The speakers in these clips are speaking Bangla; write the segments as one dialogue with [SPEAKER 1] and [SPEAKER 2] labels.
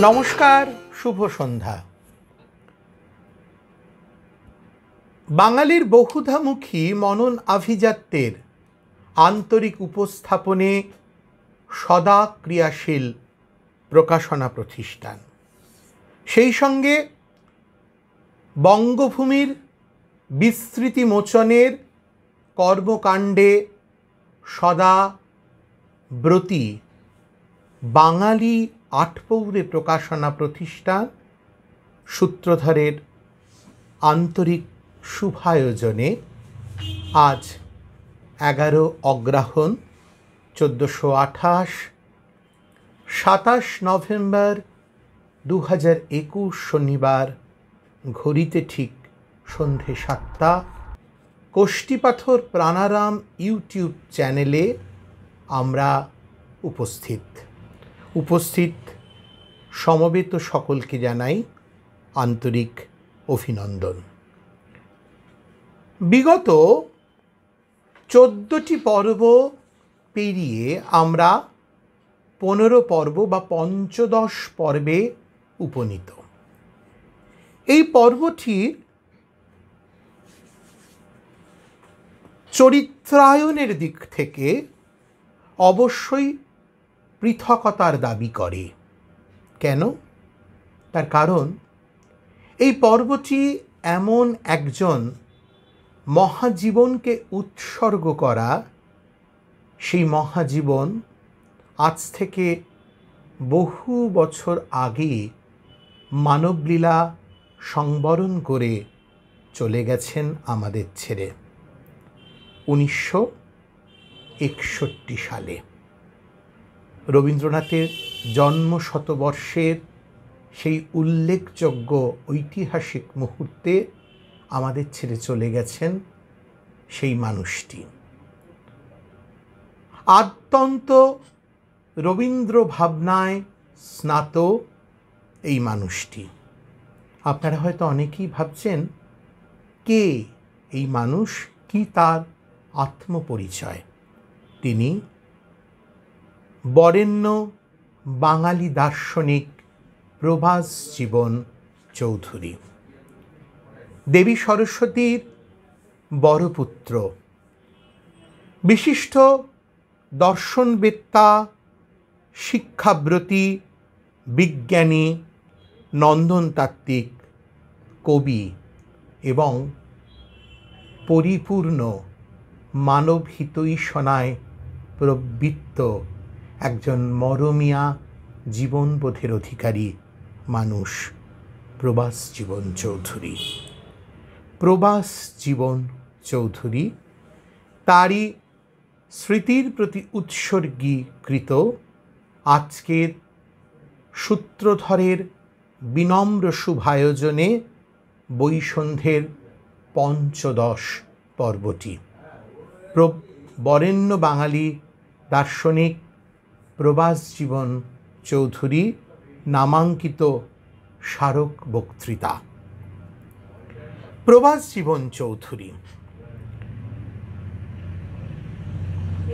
[SPEAKER 1] নমস্কার, শুভ সন্ধ্যা। বাঙালির বহুধামুখী মনন আভিজাত্যের আন্তরিক উপস্থাপনে সদা ক্রিয়াশীল প্রকাশনা প্রতিষ্ঠান, সেই সঙ্গে বঙ্গভূমির বিস্মৃতি মোচনের কর্মকাণ্ডে সদা ব্রতী বাঙালি আটপৌরে প্রকাশনা প্রতিষ্ঠান সূত্রধরের আন্তরিক শুভায়োজনে আজ 11 অগ্রহায়ণ 1428 27 নভেম্বর 2021 শনিবার ঘড়িতে ঠিক সন্ধে 7টা কোষ্ঠীপাথর প্রাণারাম ইউটিউব চ্যানেলে আমরা উপস্থিত সমবেত সকলকে জানাই আন্তরিক অভিনন্দন। বিগত 14টি পর্ব পেরিয়ে আমরা 15 পর্ব বা পঞ্চদশ পর্বে উপনীত। এই পর্বটির চরিত্রায়নের দিক থেকে অবশ্যই পৃথকতার দাবি করে। কেন? তার কারণ এই পর্বটি এমন একজন মহাজীবনকে উৎসর্গ করা, সেই মহাজীবন আজ থেকে বহু বছর আগে মানবলীলা সংবরণ করে চলে গেছেন আমাদের ছেড়ে 1961 সালে। রবীন্দ্রনাথের জন্মশতবর্ষের সেই উল্লেখযোগ্য ঐতিহাসিক মুহূর্তে আমাদের ছেড়ে চলে গেছেন সেই মানুষটি। আদ্যন্ত রবীন্দ্র ভাবনায় স্নাত এই মানুষটি। আপনারা হয়তো অনেকেই ভাবছেন, কে এই মানুষ, কি তার আত্মপরিচয়? তিনি বরেণ্য বাঙালি দার্শনিক প্রভাসজীবন চৌধুরী, দেবী সরস্বতীর বড় পুত্র, বিশিষ্ট দর্শনবেত্তা, শিক্ষাব্রতী, বিজ্ঞানী, নন্দনতাত্ত্বিক, কবি এবং পরিপূর্ণ মানবহিতৈষণায় প্রবৃত্ত একজন মরমিয়া জীবনবোধের অধিকারী মানুষ প্রভাসজীবন চৌধুরী। প্রভাসজীবন চৌধুরী তারই স্মৃতির প্রতি উৎসর্গীকৃত আজকের সূত্রধরের বিনম্র শুভায়োজনে বৈসন্ধ্যের পঞ্চদশ পর্বটি বরেণ্য বাঙালি দার্শনিক প্রভাসজীবন চৌধুরী নামাঙ্কিত স্মারক বক্তৃতা। প্রভাসজীবন চৌধুরী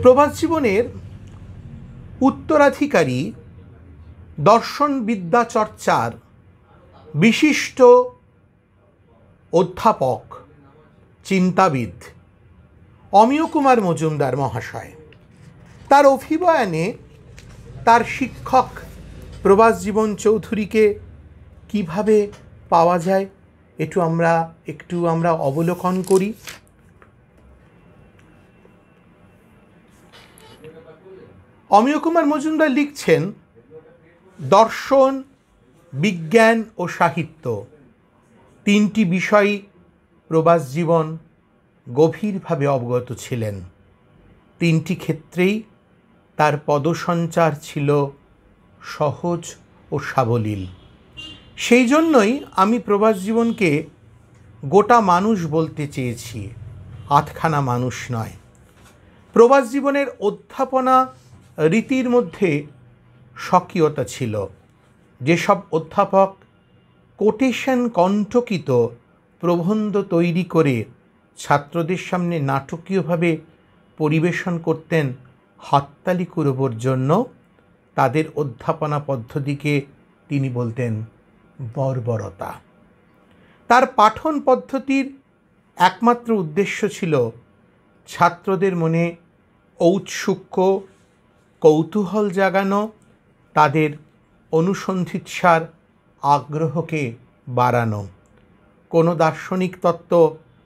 [SPEAKER 1] প্রভাসজীবনের উত্তরাধিকারী, দর্শন বিদ্যা চর্চার বিশিষ্ট অধ্যাপক, চিন্তাবিদ অমিয় কুমার মজুমদার মহাশয় তার অভিবয়ানে তার শিক্ষক প্রভাসজীবন চৌধুরীকে কিভাবে পাওয়া যায় একটু আমরা অবলোকন করি। অমিয় কুমার মজুমদার লিখছেন, দর্শন, বিজ্ঞান ও সাহিত্য তিনটি বিষয় প্রভাসজীবন গভীরভাবে অবগত ছিলেন। তিনটি ক্ষেত্রেই তার পদসঞ্চার ছিল সহজ ও সাবলীল। সেই জন্যই আমি প্রভাসজীবনকে গোটা মানুষ বলতে চেয়েছি, আধখানা মানুষ নয়। প্রভাসজীবনের অধ্যাপনা রীতির মধ্যে স্বকীয়তা ছিল। যেসব অধ্যাপক কোটেশন কণ্ঠকিত প্রবন্ধ তৈরি করে ছাত্রদের সামনে নাটকীয়ভাবে পরিবেশন করতেন হাততালি কুড়োবার জন্য, তাদের অধ্যাপনা পদ্ধতিকে তিনি বলতেন বর্বরতা। তার পাঠন পদ্ধতির একমাত্র উদ্দেশ্য ছিল ছাত্রদের মনে ঔৎসুক্য কৌতূহল জাগানো, তাদের অনুসন্ধিৎসার আগ্রহকে বাড়ানো। কোনো দার্শনিক তত্ত্ব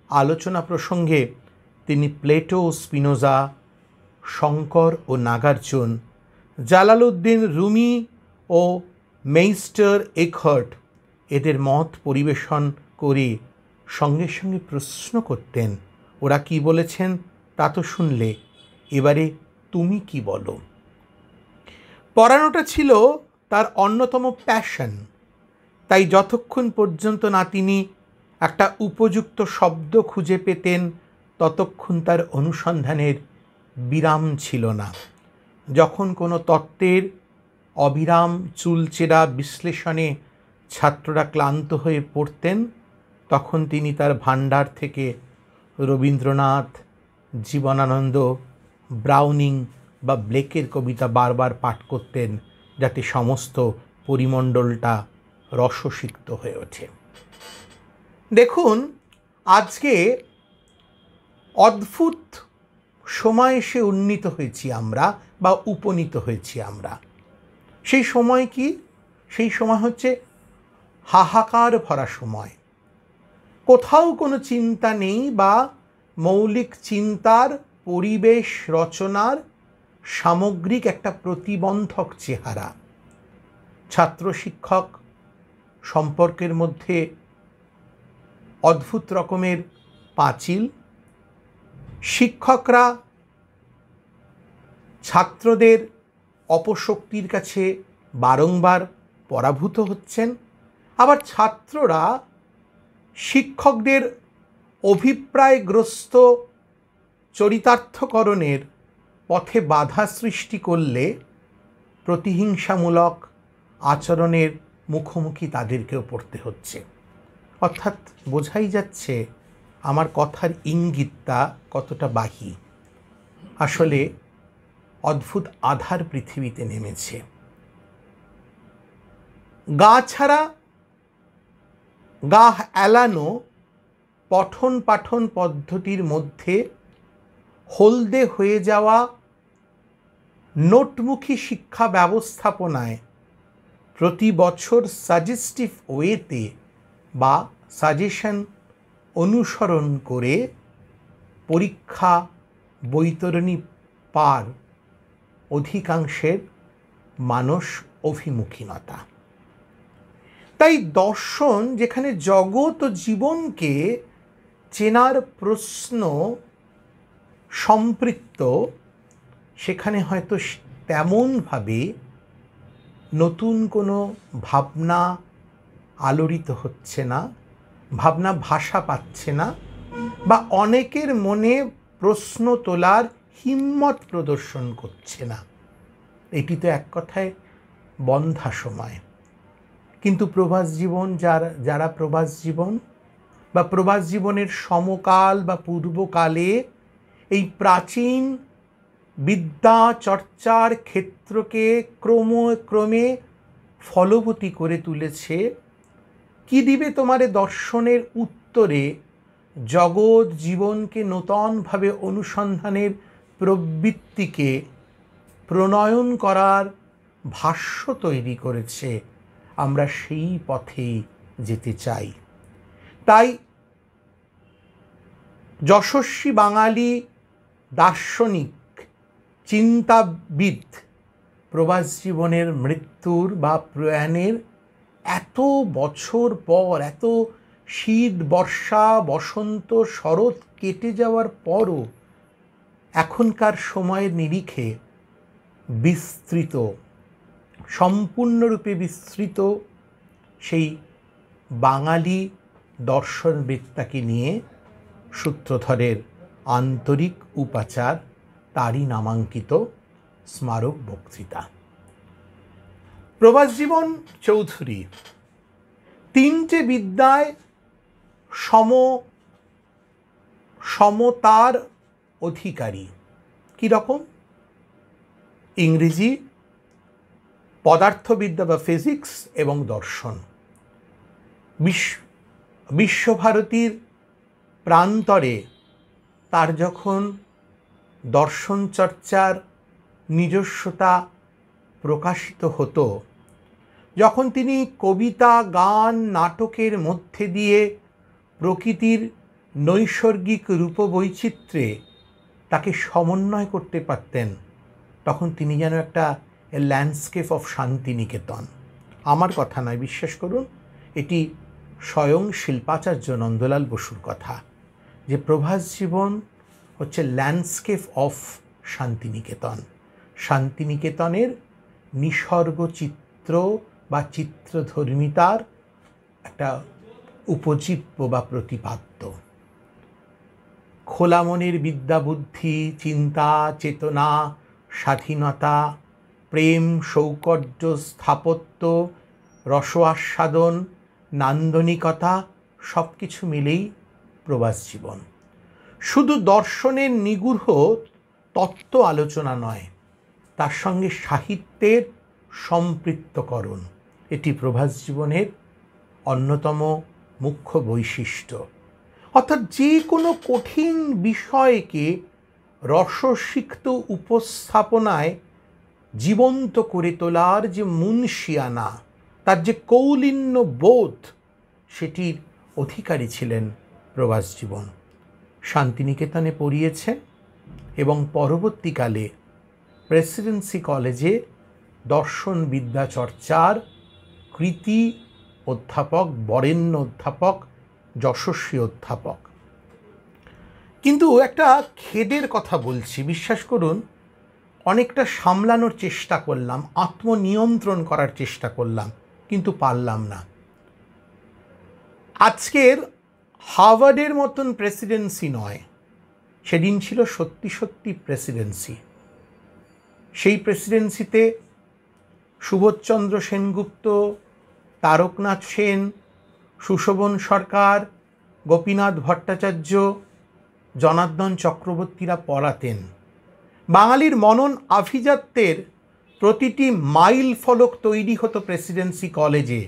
[SPEAKER 1] আলোচনা প্রসঙ্গে তিনি প্লেটো, স্পিনোজা, শঙ্কর ও নাগার্জুন, জালালউদ্দিন রুমি ও মেইস্টার একহার্ট এদের মত পরিবেশন করে সঙ্গে সঙ্গে প্রশ্ন করতেন, ওরা কি বলেছেন তা তো শুনলে, এবারে তুমি কি বলো। পড়ানোটা ছিল তার অন্যতম প্যাশন। তাই যতক্ষণ পর্যন্ত না তিনি একটা উপযুক্ত শব্দ খুঁজে পেতেন ততক্ষণ তার অনুসন্ধানের বিরাম ছিল না। যখন কোনো তত্ত্বের অবিরাম চুলচেরা বিশ্লেষণে ছাত্ররা ক্লান্ত হয়ে পড়তেন তখন তিনি তার ভাণ্ডার থেকে রবীন্দ্রনাথ, জীবনানন্দ, ব্রাউনিং বা ব্লেকের কবিতা বারবার পাঠ করতেন, যাতে সমস্ত পরিমণ্ডলটা রসসিক্ত হয়ে ওঠে। দেখুন, আজকে অদ্ভুত সময় এসে উন্নীত হয়েছি আমরা বা উপনীত হয়েছি আমরা। সেই সময় কি? সেই সময় হচ্ছে হাহাকার ভরা সময়। কোথাও কোনো চিন্তা নেই বা মৌলিক চিন্তার, পরিবেশ রচনার সামগ্রিক একটা প্রতিবন্ধক চেহারা। ছাত্র শিক্ষক সম্পর্কের মধ্যে অদ্ভুত রকমের পাঁচিল। শিক্ষকরা ছাত্রদের অপশক্তির কাছে বারংবার পরাভূত হচ্ছেন, আবার ছাত্ররা শিক্ষকদের অভিপ্রায়গ্রস্ত চরিতার্থকরণের পথে বাধা সৃষ্টি করলে প্রতিহিংসামূলক আচরণের মুখোমুখি তাদেরকেও পড়তে হচ্ছে। অর্থাৎ বোঝাই যাচ্ছে আমার কথার ইঙ্গিতটা কতটা বাহি। আসলে অদ্ভুত আধার পৃথিবীতে নেমেছে। গা ছাড়া গা এলানো পঠন পাঠন পদ্ধতির মধ্যে হলদে হয়ে যাওয়া নোটমুখী শিক্ষা ব্যবস্থাপনায় প্রতি বছর সাজেস্টিভ ওয়েতে বা সাজেশন অনুসরণ করে পরীক্ষা বৈতরণী পার অধিকাংশের মানস অভিমুখীনতা। তাই দর্শন যেখানে জগৎ ও জীবনকে চেনার প্রশ্ন সম্পৃক্ত, সেখানে হয়তো তেমনভাবে নতুন কোনো ভাবনা আলোড়িত হচ্ছে না, ভাবনা ভাষা পাচ্ছে না, বা অনেকের মনে প্রশ্ন তোলার হিম্মত প্রদর্শন করছে না। এটি তো এক কথায় বন্ধা সময়। কিন্তু প্রবাস জীবন যারা প্রবাস জীবন বা প্রবাস জীবনের সমকাল বা পূর্বকালে এই প্রাচীন বিদ্যা চর্চার ক্ষেত্রকে ক্রমে ফলবতী করে তুলেছে, কি দিবে তোমারে দর্শনের উত্তরে জগৎ জীবনকে নূতনভাবে অনুসন্ধানের প্রবৃত্তিকে প্রণয়ন করার ভাষ্য তৈরি করেছে। আমরা সেই পথেই যেতে চাই। তাই যশস্বী বাঙালি দার্শনিক চিন্তাবিদ প্রবাস জীবনের মৃত্যুর বা প্রয়াণের এত বছর পর, এত শীত বর্ষা বসন্ত শরৎ কেটে যাওয়ার পরও এখনকার সময়ের নিরিখে বিস্তৃত, সম্পূর্ণরূপে বিস্তৃত সেই বাঙালি দর্শনবেত্তাকে নিয়ে সূত্রধরের আন্তরিক উপাচার, তারই নামাঙ্কিত স্মারক বক্তৃতা। প্রবাস জীবন চৌধুরী তিনটে বিদ্যায় সমতার অধিকারী। কী রকম? ইংরেজি, পদার্থবিদ্যা বা ফিজিক্স এবং দর্শন। বিশ্বভারতীর প্রান্তরে তার যখন দর্শন চর্চার নিজস্বতা প্রকাশিত হতো, যখন তিনি কবিতা, গান, নাটকের মধ্যে দিয়ে প্রকৃতির নৈসর্গিক রূপবৈচিত্র্যে তাকে সমন্বয় করতে পারতেন, তখন তিনি যেন একটা ল্যান্ডস্কেপ অফ শান্তিনিকেতন। আমার কথা নয়, বিশ্বাস করুন, এটি স্বয়ং শিল্পাচার্য নন্দলাল বসুর কথা, যে প্রভাস জীবন হচ্ছে ল্যান্ডস্কেপ অফ শান্তিনিকেতন। শান্তিনিকেতনের নিসর্গ চিত্র বা চিত্রধর্মিতার একটা উপজীব্য বা প্রতিপাদ্য। খোলা মনের বিদ্যা, বুদ্ধি, চিন্তা, চেতনা, স্বাধীনতা, প্রেম, সৌকর্য, স্থাপত্য, রস আস্বাদন, নান্দনিকতা সব কিছু মিলেই প্রবাস জীবন। শুধু দর্শনের নিগূঢ় তত্ত্ব আলোচনা নয়, তার সঙ্গে সাহিত্যের সম্পৃক্তকরণ, এটি প্রভাস জীবনের অন্যতম মুখ্য বৈশিষ্ট্য। অর্থাৎ যে কোনো কঠিন বিষয়কে রসসিক্ত উপস্থাপনায় জীবন্ত করে তোলার যে মুনশিয়ানা, তার যে কৌলিন্য বোধ, সেটির অধিকারী ছিলেন প্রভাস জীবন। শান্তিনিকেতনে পড়িয়েছেন এবং পরবর্তীকালে প্রেসিডেন্সি কলেজে দর্শন বিদ্যা চর্চার কৃতি অধ্যাপক, বরেণ্য অধ্যাপক, যশস্বী অধ্যাপক। কিন্তু একটা খেদের কথা বলছি, বিশ্বাস করুন, অনেকটা সামলানোর চেষ্টা করলাম, আত্মনিয়ন্ত্রণ করার চেষ্টা করলাম, কিন্তু পারলাম না। আজকের হার্ভার্ডের মতন প্রেসিডেন্সি নয়, সেদিন ছিল সত্যি সত্যি প্রেসিডেন্সি। সেই প্রেসিডেন্সিতে সুবোধচন্দ্র সেনগুপ্ত, তারকনাথ সেন, সুশোভন সরকার, গোপীনাথ ভট্টাচার্য, জনার্দন চক্রবর্তীরা পড়াতেন। বাঙালির মনন আভিজাত্যের প্রতিটি মাইল ফলক তৈরি হতো প্রেসিডেন্সি কলেজে।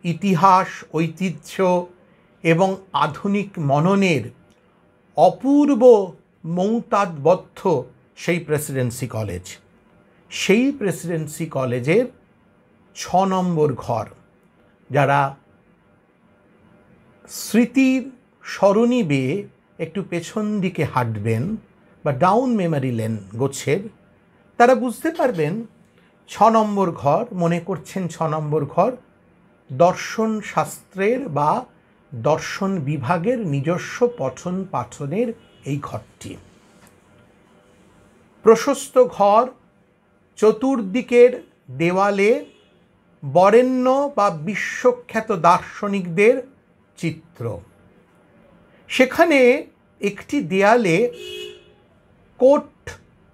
[SPEAKER 1] ইতিহাস, ঐতিহ্য এবং আধুনিক মননের অপূর্ব মৌতাদবদ্ধ সেই প্রেসিডেন্সি কলেজ। সেই প্রেসিডেন্সি কলেজের 6 নম্বর ঘর, যারা স্মৃতির সরণি বেয়ে একটু পেছন দিকে হাঁটবেন বা ডাউন মেমারি লেন গোছের, তারা বুঝতে পারবেন 6 নম্বর ঘর, মনে করছেন 6 নম্বর ঘর দর্শন শাস্ত্রের বা দর্শন বিভাগের নিজস্ব পঠন পাঠনের এই ঘরটি। প্রশস্ত ঘর, চতুর্দিকের দেওয়ালে বরেণ্য বা বিশ্বখ্যাত দার্শনিকদের চিত্র। সেখানে একটি দেয়ালে কোট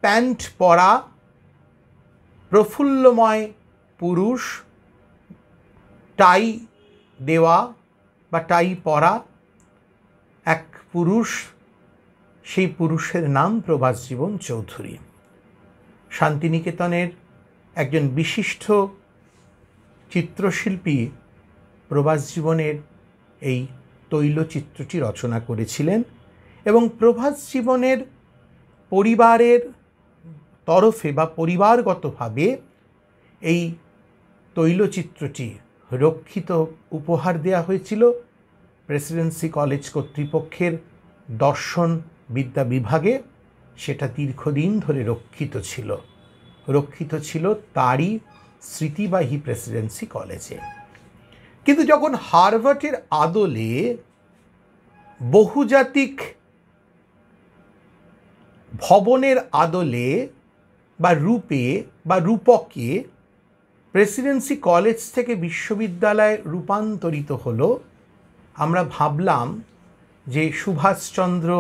[SPEAKER 1] প্যান্ট পরা প্রফুল্লময় পুরুষ, টাই দেওয়া বা টাই পরা এক পুরুষ, সেই পুরুষের নাম প্রভাস জীবন চৌধুরী। শান্তিনিকেতনের একজন বিশিষ্ট চিত্রশিল্পী প্রভাস জীবনের এই তৈলচিত্রটি রচনা করেছিলেন এবং প্রভাস জীবনের পরিবারের তরফে বা পরিবারগতভাবে এই তৈলচিত্রটি রক্ষিত উপহার দেওয়া হয়েছিল প্রেসিডেন্সি কলেজ কর্তৃপক্ষের দর্শন বিদ্যা বিভাগে। সেটা দীর্ঘদিন ধরে রক্ষিত ছিল তারই স্মৃতিবাহী প্রেসিডেন্সি কলেজে। কিন্তু যখন হার্ভার্ডের আদলে বহুজাতিক ভবনের আদলে বা রূপে বা রূপকে প্রেসিডেন্সি কলেজ থেকে বিশ্ববিদ্যালয়ে রূপান্তরিত হলো, আমরা ভাবলাম যে সুভাষচন্দ্র,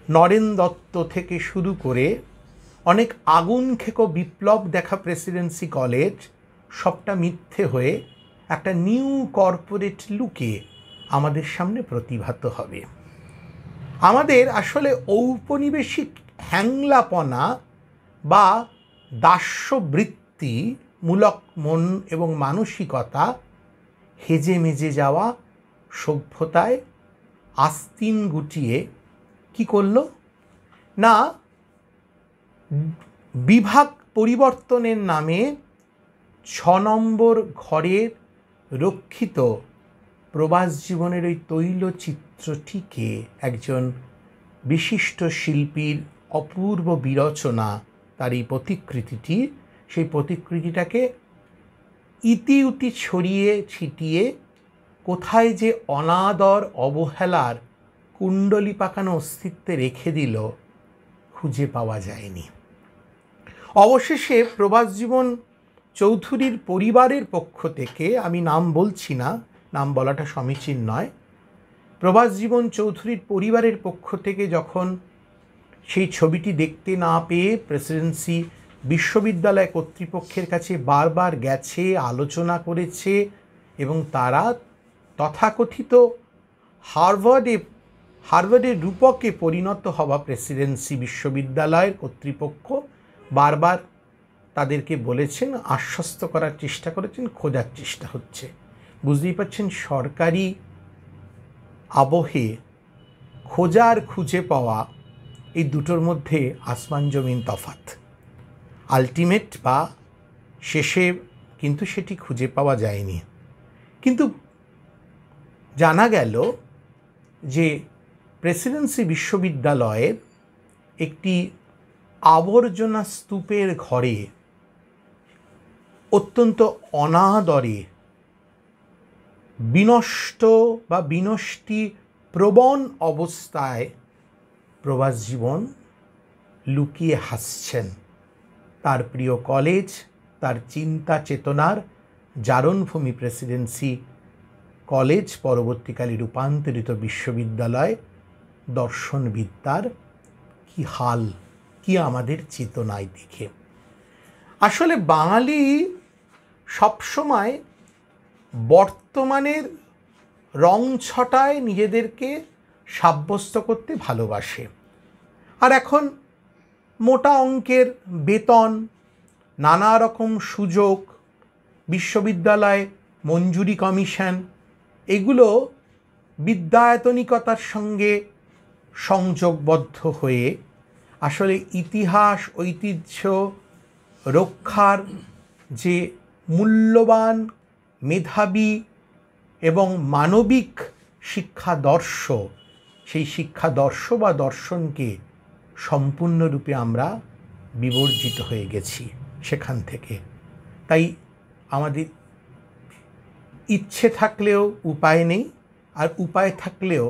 [SPEAKER 1] নরেন দত্ত থেকে শুরু করে অনেক আগুন খেকো বিপ্লব দেখা প্রেসিডেন্সি কলেজ সবটা মিথ্যে হয়ে একটা নিউ কর্পোরেট লুকে আমাদের সামনে প্রতিভাত হবে। আমাদের আসলে ঔপনিবেশিক হ্যাংলাপনা বা দাস্যবৃত্তি মূলক মন এবং মানসিকতা হেজে মেজে যাওয়া সভ্যতায় আস্তিন গুটিয়ে কি করল না, বিভাগ পরিবর্তনের নামে 6 নম্বর ঘরের রক্ষিত প্রবাস জীবনের ওই তৈলচিত্রটিকে একজন বিশিষ্ট শিল্পীর অপূর্ব বিরচনা, তার এই প্রতিকৃতিটি, সেই প্রতিকৃতিটাকে ইতিউতি ছড়িয়ে ছিটিয়ে কোথায় যে অনাদর অবহেলার কুণ্ডলী পাকানো অস্তিত্বে রেখে দিল খুঁজে পাওয়া যায়নি। অবশেষে প্রবাস জীবন চৌধুরীর পরিবারের পক্ষ থেকে, আমি নাম বলছি না, নাম বলাটা সমীচীন নয়, প্রবাস জীবন চৌধুরীর পরিবারের পক্ষ থেকে যখন সেই ছবিটি দেখতে না পেয়ে প্রেসিডেন্সি বিশ্ববিদ্যালয় কর্তৃপক্ষের কাছে বারবার গেছে, আলোচনা করেছে, এবং তারা তথাকথিত হার্ভার্ডের রূপকে পরিণত হওয়া প্রেসিডেন্সি বিশ্ববিদ্যালয়ের কর্তৃপক্ষ বারবার তাদেরকে বলেছেন, আশ্বস্ত করার চেষ্টা করেছেন, খোঁজার চেষ্টা হচ্ছে। বুঝতেই পারছেন সরকারি আবহে খোঁজা আর খুঁজে পাওয়া এই দুটোর মধ্যে আসমান জমিন তফাৎ। আলটিমেট বা শেষে কিন্তু সেটি খুঁজে পাওয়া যায়নি। কিন্তু জানা গেল যে প্রেসিডেন্সি বিশ্ববিদ্যালয়ের একটি আবর্জনা স্তূপের ঘরে অত্যন্ত অনাদরে বিনষ্ট বা বিনষ্টি প্রবণ অবস্থায় প্রবাস জীবন লুকিয়ে হাসছেন। তার প্রিয় কলেজ, তার চিন্তা চেতনার জারণভূমি প্রেসিডেন্সি কলেজ, পরবর্তীকালে রূপান্তরিত বিশ্ববিদ্যালয়, দর্শনবিদ্যার কি হাল, কি আমাদের চেতনায় দেখে। আসলে বাঙালি সবসময় বর্তমানের রং ছটায় নিজেদেরকে সাব্যস্ত করতে ভালোবাসে। আর এখন মোটা অঙ্কের বেতন, নানা রকম সুযোগ, বিশ্ববিদ্যালয় মঞ্জুরি কমিশন, এগুলো বিদ্যায়তনিকতার সঙ্গে সংযোগবদ্ধ হয়ে আসলে ইতিহাস ঐতিহ্য রক্ষার যে মূল্যবান, মেধাবী এবং মানবিক শিক্ষাদর্শ, সেই শিক্ষাদর্শ বা দর্শনকে সম্পূর্ণরূপে আমরা বিবর্জিত হয়ে গেছি সেখান থেকে। তাই আমাদের ইচ্ছে থাকলেও উপায় নেই, আর উপায় থাকলেও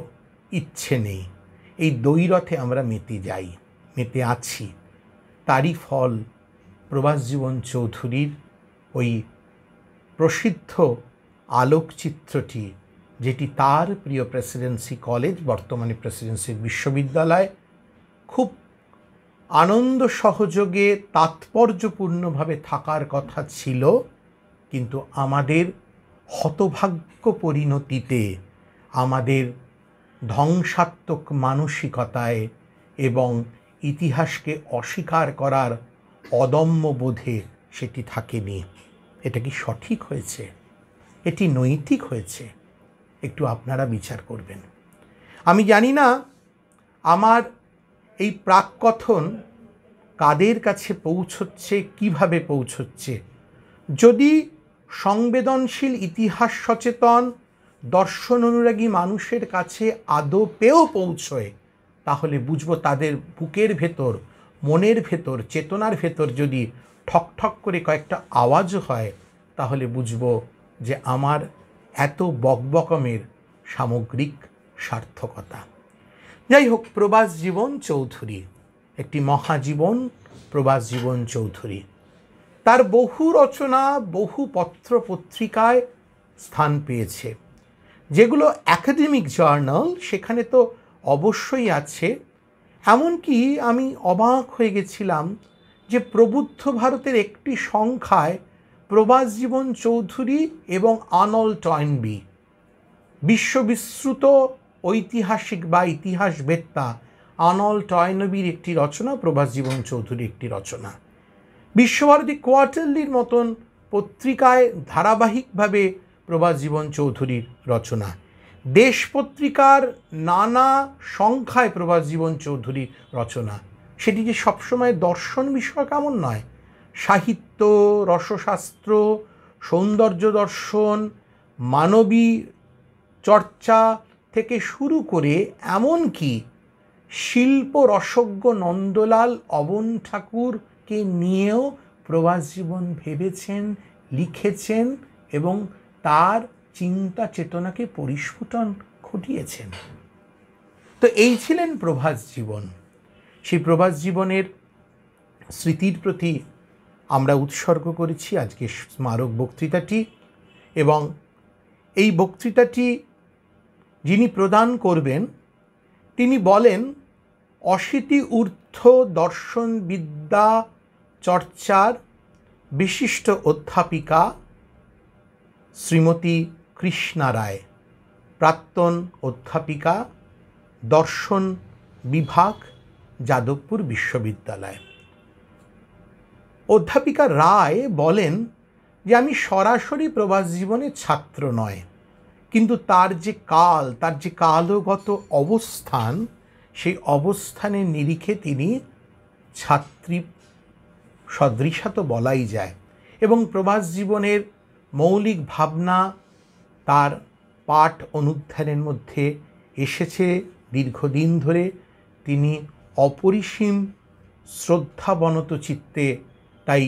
[SPEAKER 1] ইচ্ছে নেই। এই দ্বৈরথে আমরা মেতে আছি। তারই ফল প্রবাস জীবন চৌধুরীর ওই প্রসিদ্ধ আলোকচিত্রটি, যেটি তার প্রিয় প্রেসিডেন্সি কলেজ, বর্তমানে প্রেসিডেন্সি বিশ্ববিদ্যালয়, খুব আনন্দ সহযোগে তাৎপর্যপূর্ণভাবে থাকার কথা ছিল, কিন্তু আমাদের হতভাগ্য পরিণতিতে, আমাদের ধ্বংসাত্মক মানসিকতায় এবং ইতিহাসকে অস্বীকার করার অদম্য বোধে সেটি থাকেনি। এটা কি সঠিক হয়েছে? এটি নৈতিক হয়েছে? একটু আপনারা বিচার করবেন। আমি জানি না আমার এই প্রাককথন কাদের কাছে পৌঁছচ্ছে, কিভাবে পৌঁছচ্ছে। যদি সংবেদনশীল, ইতিহাস সচেতন, দর্শন অনুরাগী মানুষের কাছে আদপেও পৌঁছয়, তাহলে বুঝবো তাদের বুকের ভেতর, মনের ভেতর, চেতনার ভেতর যদি ঠক ঠক করে কয়েকটা আওয়াজ হয়, তাহলে বুঝবো যে আমার এত বকবকমের সামগ্রিক সার্থকতা। যাই হোক, প্রবাস জীবন চৌধুরী একটি মহাজীবন। প্রবাস জীবন চৌধুরী তার বহু রচনা, বহু পত্র পত্রিকায় স্থান পেয়েছে। যেগুলো একাডেমিক জার্নাল, সেখানে তো অবশ্যই আছে। এমনকি আমি অবাক হয়ে গেছিলাম যে প্রবুদ্ধ ভারতের একটি সংখ্যায় প্রবাস জীবন চৌধুরী এবং আর্নল্ড টয়েনবি, বিশ্ববিশ্রুত ঐতিহাসিক বা ইতিহাসবেত্তা আর্নল্ড টয়েনবির একটি রচনা, প্রবাস জীবন চৌধুরী একটি রচনা, বিশ্বভারতী কোয়ার্টারলির মতন পত্রিকায় ধারাবাহিকভাবে প্রভাস জীবন চৌধুরীর রচনা, দেশ পত্রিকার নানা সংখ্যায় প্রভাস জীবন চৌধুরীর রচনা। সেটি যে সবসময় দর্শন বিষয়ক এমন নয়, সাহিত্য, রসশাস্ত্র, সৌন্দর্য দর্শন, মানবী চর্চা থেকে শুরু করে এমনকি শিল্প রসজ্ঞ নন্দলাল অবন ঠাকুরকে নিয়েও প্রভাস জীবন ভেবেছেন, লিখেছেন এবং তার চিন্তা চেতনাকে পরিস্ফুটন ঘটিয়েছেন। তো এই ছিলেন প্রভাস জীবন। সেই প্রভাস জীবনের স্মৃতির প্রতি আমরা উৎসর্গ করেছি আজকে স্মারক বক্তৃতাটি, এবং এই বক্তৃতাটি যিনি প্রদান করবেন তিনি বলেন 80 ঊর্ধ্ব দর্শন বিদ্যা চর্চার বিশিষ্ট অধ্যাপিকা শ্রীমতী কৃষ্ণা রায়, প্রাক্তন অধ্যাপিকা, দর্শন বিভাগ, যাদবপুর বিশ্ববিদ্যালয়। অধ্যাপিকা রায় বলেন যে আমি সরাসরি প্রভাস জীবনের ছাত্র নয়, কিন্তু তার যে কালগত অবস্থান, সেই অবস্থানের নিরিখে তিনি ছাত্রী সদৃশা তো বলাই যায়, এবং প্রভাস জীবনের মৌলিক ভাবনা তার পাঠ অনুধ্যানের মধ্যে এসেছে দীর্ঘদিন ধরে। তিনি অপরিসীম শ্রদ্ধাবনত চিত্তে তাই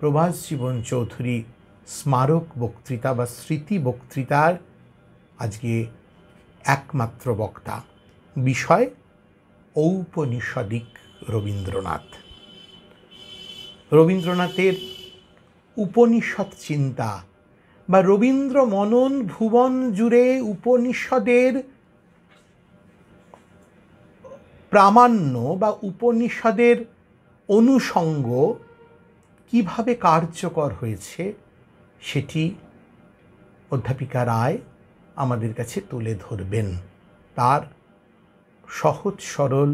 [SPEAKER 1] প্রভাস জীবন চৌধুরী স্মারক বক্তৃতা বা স্মৃতি বক্তৃতার আজকে একমাত্র বক্তা। বিষয় ঔপনিষদিক রবীন্দ্রনাথ। রবীন্দ্রনাথের উপনিষদ চিন্তা বা রবীন্দ্র মনন ভুবন জুড়ে উপনিষদের প্রামাণ্য বা উপনিষদের অনুষঙ্গ কিভাবে কার্যকর হয়েছে সেটি অধ্যাপিকা রায় আমাদের কাছে তুলে ধরবেন তার সহজ সরল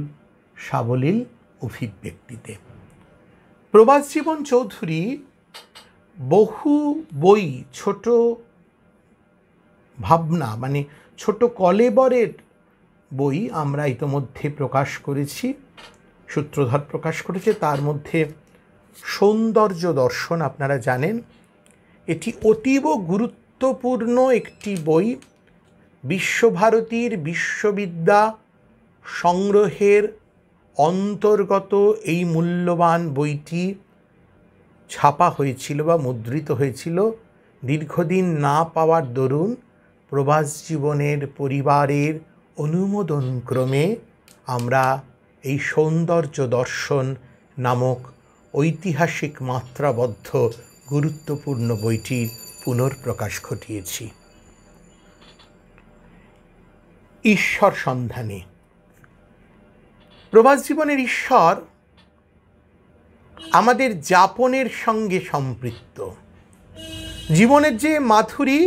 [SPEAKER 1] সাবলীল অভিব্যক্তিতে। প্রভাস জীবন চৌধুরী বহু বই, ছোট ভাবনা মানে ছোট কলেবরের বই আমরা ইতোমধ্যে প্রকাশ করেছি, সূত্রধর প্রকাশ করেছে। তার মধ্যে সৌন্দর্য দর্শন আপনারা জানেন, এটি অতীব গুরুত্বপূর্ণ একটি বই। বিশ্বভারতীর বিশ্ববিদ্যা সংগ্রহের অন্তর্গত এই মূল্যবান বইটি ছাপা হয়েছিল বা মুদ্রিত হয়েছিল দীর্ঘদিন না পাওয়ার দরুন প্রভাস জীবনের পরিবারের অনুমোদন ক্রমে আমরা এই সৌন্দর্য দর্শন নামক ঐতিহাসিক মাত্রাবদ্ধ গুরুত্বপূর্ণ বইটির পুনর্প্রকাশ ঘটিয়েছি। ঈশ্বর সন্ধানে প্রভাস জীবনের ঈশ্বর আমাদের যাপনের সঙ্গে সম্পৃক্ত। জীবনের যে মাধুরী,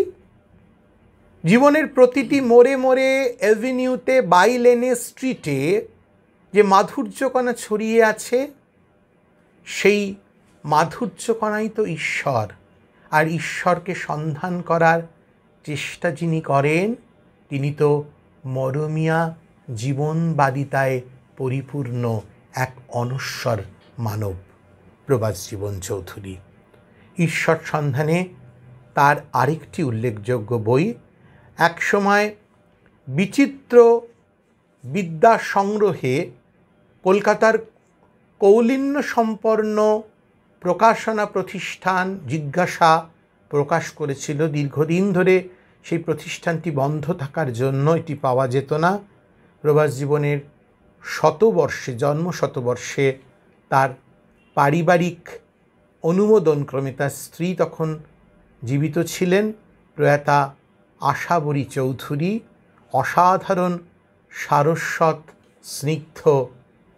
[SPEAKER 1] জীবনের প্রতিটি মোড়ে মোড়ে, অ্যাভিনিউতে, বাইলেনে, স্ট্রিটে যে মাধুর্যকণা ছড়িয়ে আছে, সেই মাধুর্যকণাই তো ঈশ্বর। আর ঈশ্বরকে সন্ধান করার চেষ্টা যিনি করেন তিনি তো মরমিয়া জীবনবাদিতায় পরিপূর্ণ এক অনশ্বর মানব প্রভাস জীবন চৌধুরী। ঈশ্বর সন্ধানে তার আরেকটি উল্লেখযোগ্য বই, একসময় বিচিত্র বিদ্যা সংগ্রহে কলকাতার কৌলিন্য সম্পন্ন প্রকাশনা প্রতিষ্ঠান জিজ্ঞাসা প্রকাশ করেছিল। দীর্ঘদিন ধরে সেই প্রতিষ্ঠানটি বন্ধ থাকার জন্য এটি পাওয়া যেত না। প্রভাস জীবনের জন্ম শতবর্ষে তার পারিবারিক অনুমোদনক্রমে, তার স্ত্রী তখন জীবিত ছিলেন, প্রয়াতা আশাবরী চৌধুরী, অসাধারণ সারস্বত স্নিগ্ধ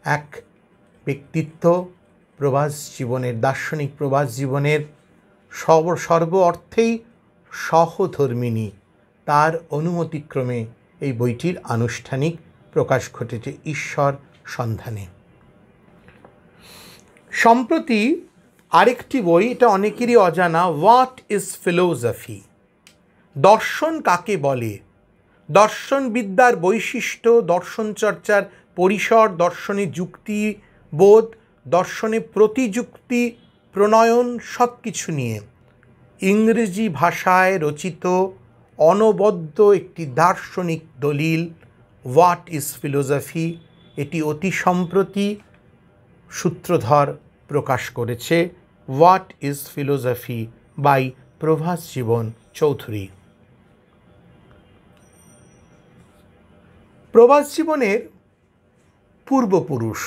[SPEAKER 1] এক ব্যক্তিত্ব। প্রভাস জীবনের দার্শনিক প্রভাস জীবনের সর্ব অর্থেই সহধর্মিণী। তার অনুমতিক্রমে এই বইটির আনুষ্ঠানিক প্রকাশ ঘটেছে, ঈশ্বর সন্ধানে। সম্প্রতি আরেকটি বই, এটা অনেকেরই অজানা, হোয়াট ইজ ফিলোসফি, দর্শন কাকে বলে, দর্শনবিদ্যার বৈশিষ্ট্য, দর্শন চর্চার পরিসর, দর্শনে যুক্তিবোধ, দর্শনে প্রতিযুক্তি প্রণয়ন, সব কিছু নিয়ে ইংরেজি ভাষায় রচিত অনবদ্য একটি দার্শনিক দলিল হোয়াট ইজ ফিলোসফি। এটি অতি সম্প্রতি সূত্রধর প্রকাশ করেছে, what is philosophy by Prabhasjivan Chowdhury. প্রভাসজীবনের পূর্বপুরুষ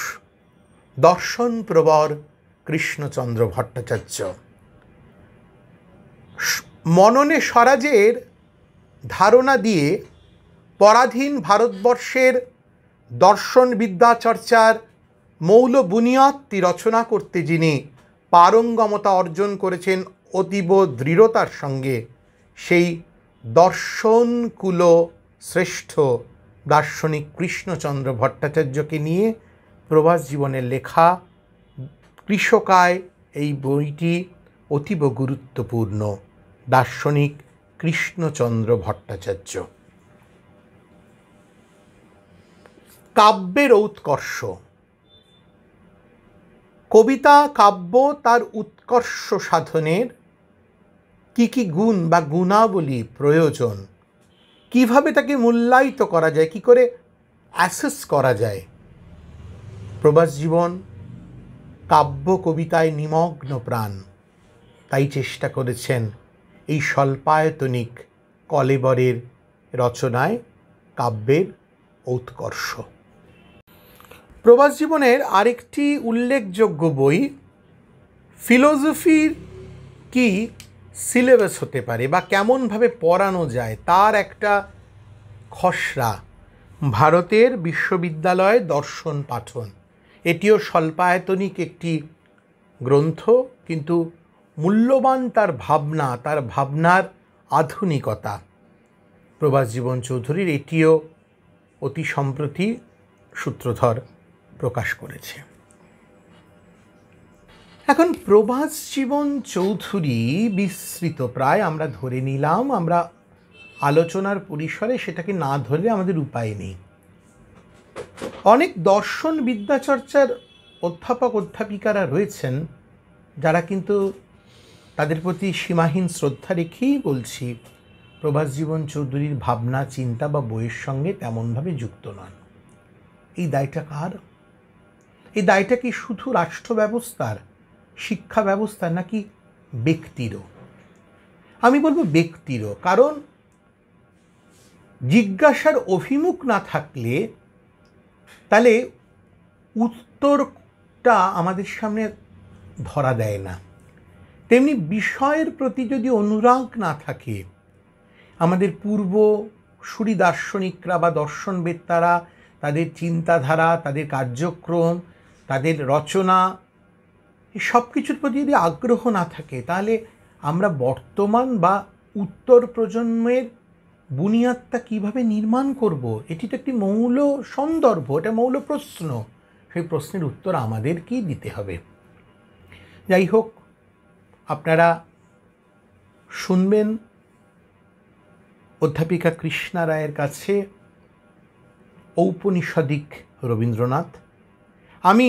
[SPEAKER 1] দর্শন প্রবর কৃষ্ণচন্দ্র ভট্টাচার্য মননে স্বরাজের ধারণা দিয়ে পরাধীন ভারতবর্ষের দর্শন বিদ্যা চর্চার মৌল বুনিয়াদটি রচনা করতে যিনি পারঙ্গমতা অর্জন করেছেন অতীব দৃঢ়তার সঙ্গে, সেই দর্শনকুল শ্রেষ্ঠ দার্শনিক কৃষ্ণচন্দ্র ভট্টাচার্যকে নিয়ে প্রভাসজীবনের লেখা কৃষকায় এই বইটি অতীব গুরুত্বপূর্ণ। দার্শনিক কৃষ্ণচন্দ্র ভট্টাচার্য। কাব্যের উৎকর্ষ। কবিতা কাব্য তার উৎকর্ষ সাধনের কি কি গুণ বা গুণাবলী প্রয়োজন, কিভাবে তাকে মূল্যায়িত করা যায়, কি করে অ্যাসেস করা যায়, প্রভাসজীবন কাব্য কবিতায় নিমগ্ন প্রাণ, তাই চেষ্টা করেছেন এই স্বল্পায়তনিক কলেবরের রচনায় কাব্যের উৎকর্ষ। প্রভাসজীবনের আরেকটি উল্লেখযোগ্য বই ফিলোসফির কি সিলেবাস হতে পারে বা কেমনভাবে পড়ানো যায় তার একটা খসড়া, ভারতের বিশ্ববিদ্যালয় দর্শন পাঠন। এটিও স্বল্পায়তনিক একটি গ্রন্থ, কিন্তু মূল্যবান তার ভাবনা, তার ভাবনার আধুনিকতা। প্রভাসজীবন চৌধুরীর এটিও অতি সম্প্রতি সূত্রধর প্রকাশ করেছে। এখন প্রভাসজীবন চৌধুরী বিস্তৃত, প্রায় আমরা ধরে নিলাম, আমরা আলোচনার পরিসরে সেটাকে না ধরলে আমাদের উপায় নেই। অনেক দর্শন বিদ্যাচর্চার অধ্যাপক অধ্যাপিকারা রয়েছেন যারা কিন্তু তাদের প্রতি সীমাহীন শ্রদ্ধা রেখেই বলছি, প্রভাসজীবন চৌধুরীর ভাবনা চিন্তা বা বইয়ের সঙ্গে তেমনভাবে যুক্ত নন। এই দায়টা কার? এই দায়টা কি শুধু রাষ্ট্র ব্যবস্থার, শিক্ষা ব্যবস্থার, নাকি ব্যক্তিরও? আমি বলবো ব্যক্তিরও, কারণ জিজ্ঞাসার অভিমুখ না থাকলে তাহলে উত্তরটা আমাদের সামনে ধরা দেয় না। তেমনি বিষয়ের প্রতি যদি অনুরাগ না থাকে, আমাদের পূর্বসূরি দার্শনিকরা বা দর্শনবেত্তারা তাদের চিন্তাধারা, তাদের কার্যক্রম, তাদের রচনা, এই সব কিছুর প্রতি যদি আগ্রহ না থাকে, তাহলে আমরা বর্তমান বা উত্তর প্রজন্মের বুনিয়াদটা কীভাবে নির্মাণ করব? এটি তো একটি মৌল সন্দর্ভ, এটা মৌল প্রশ্ন। সেই প্রশ্নের উত্তর আমাদেরকেই দিতে হবে। যাই হোক, আপনারা শুনবেন অধ্যাপিকা কৃষ্ণা রায়ের কাছে ঔপনিষদিক রবীন্দ্রনাথ। আমি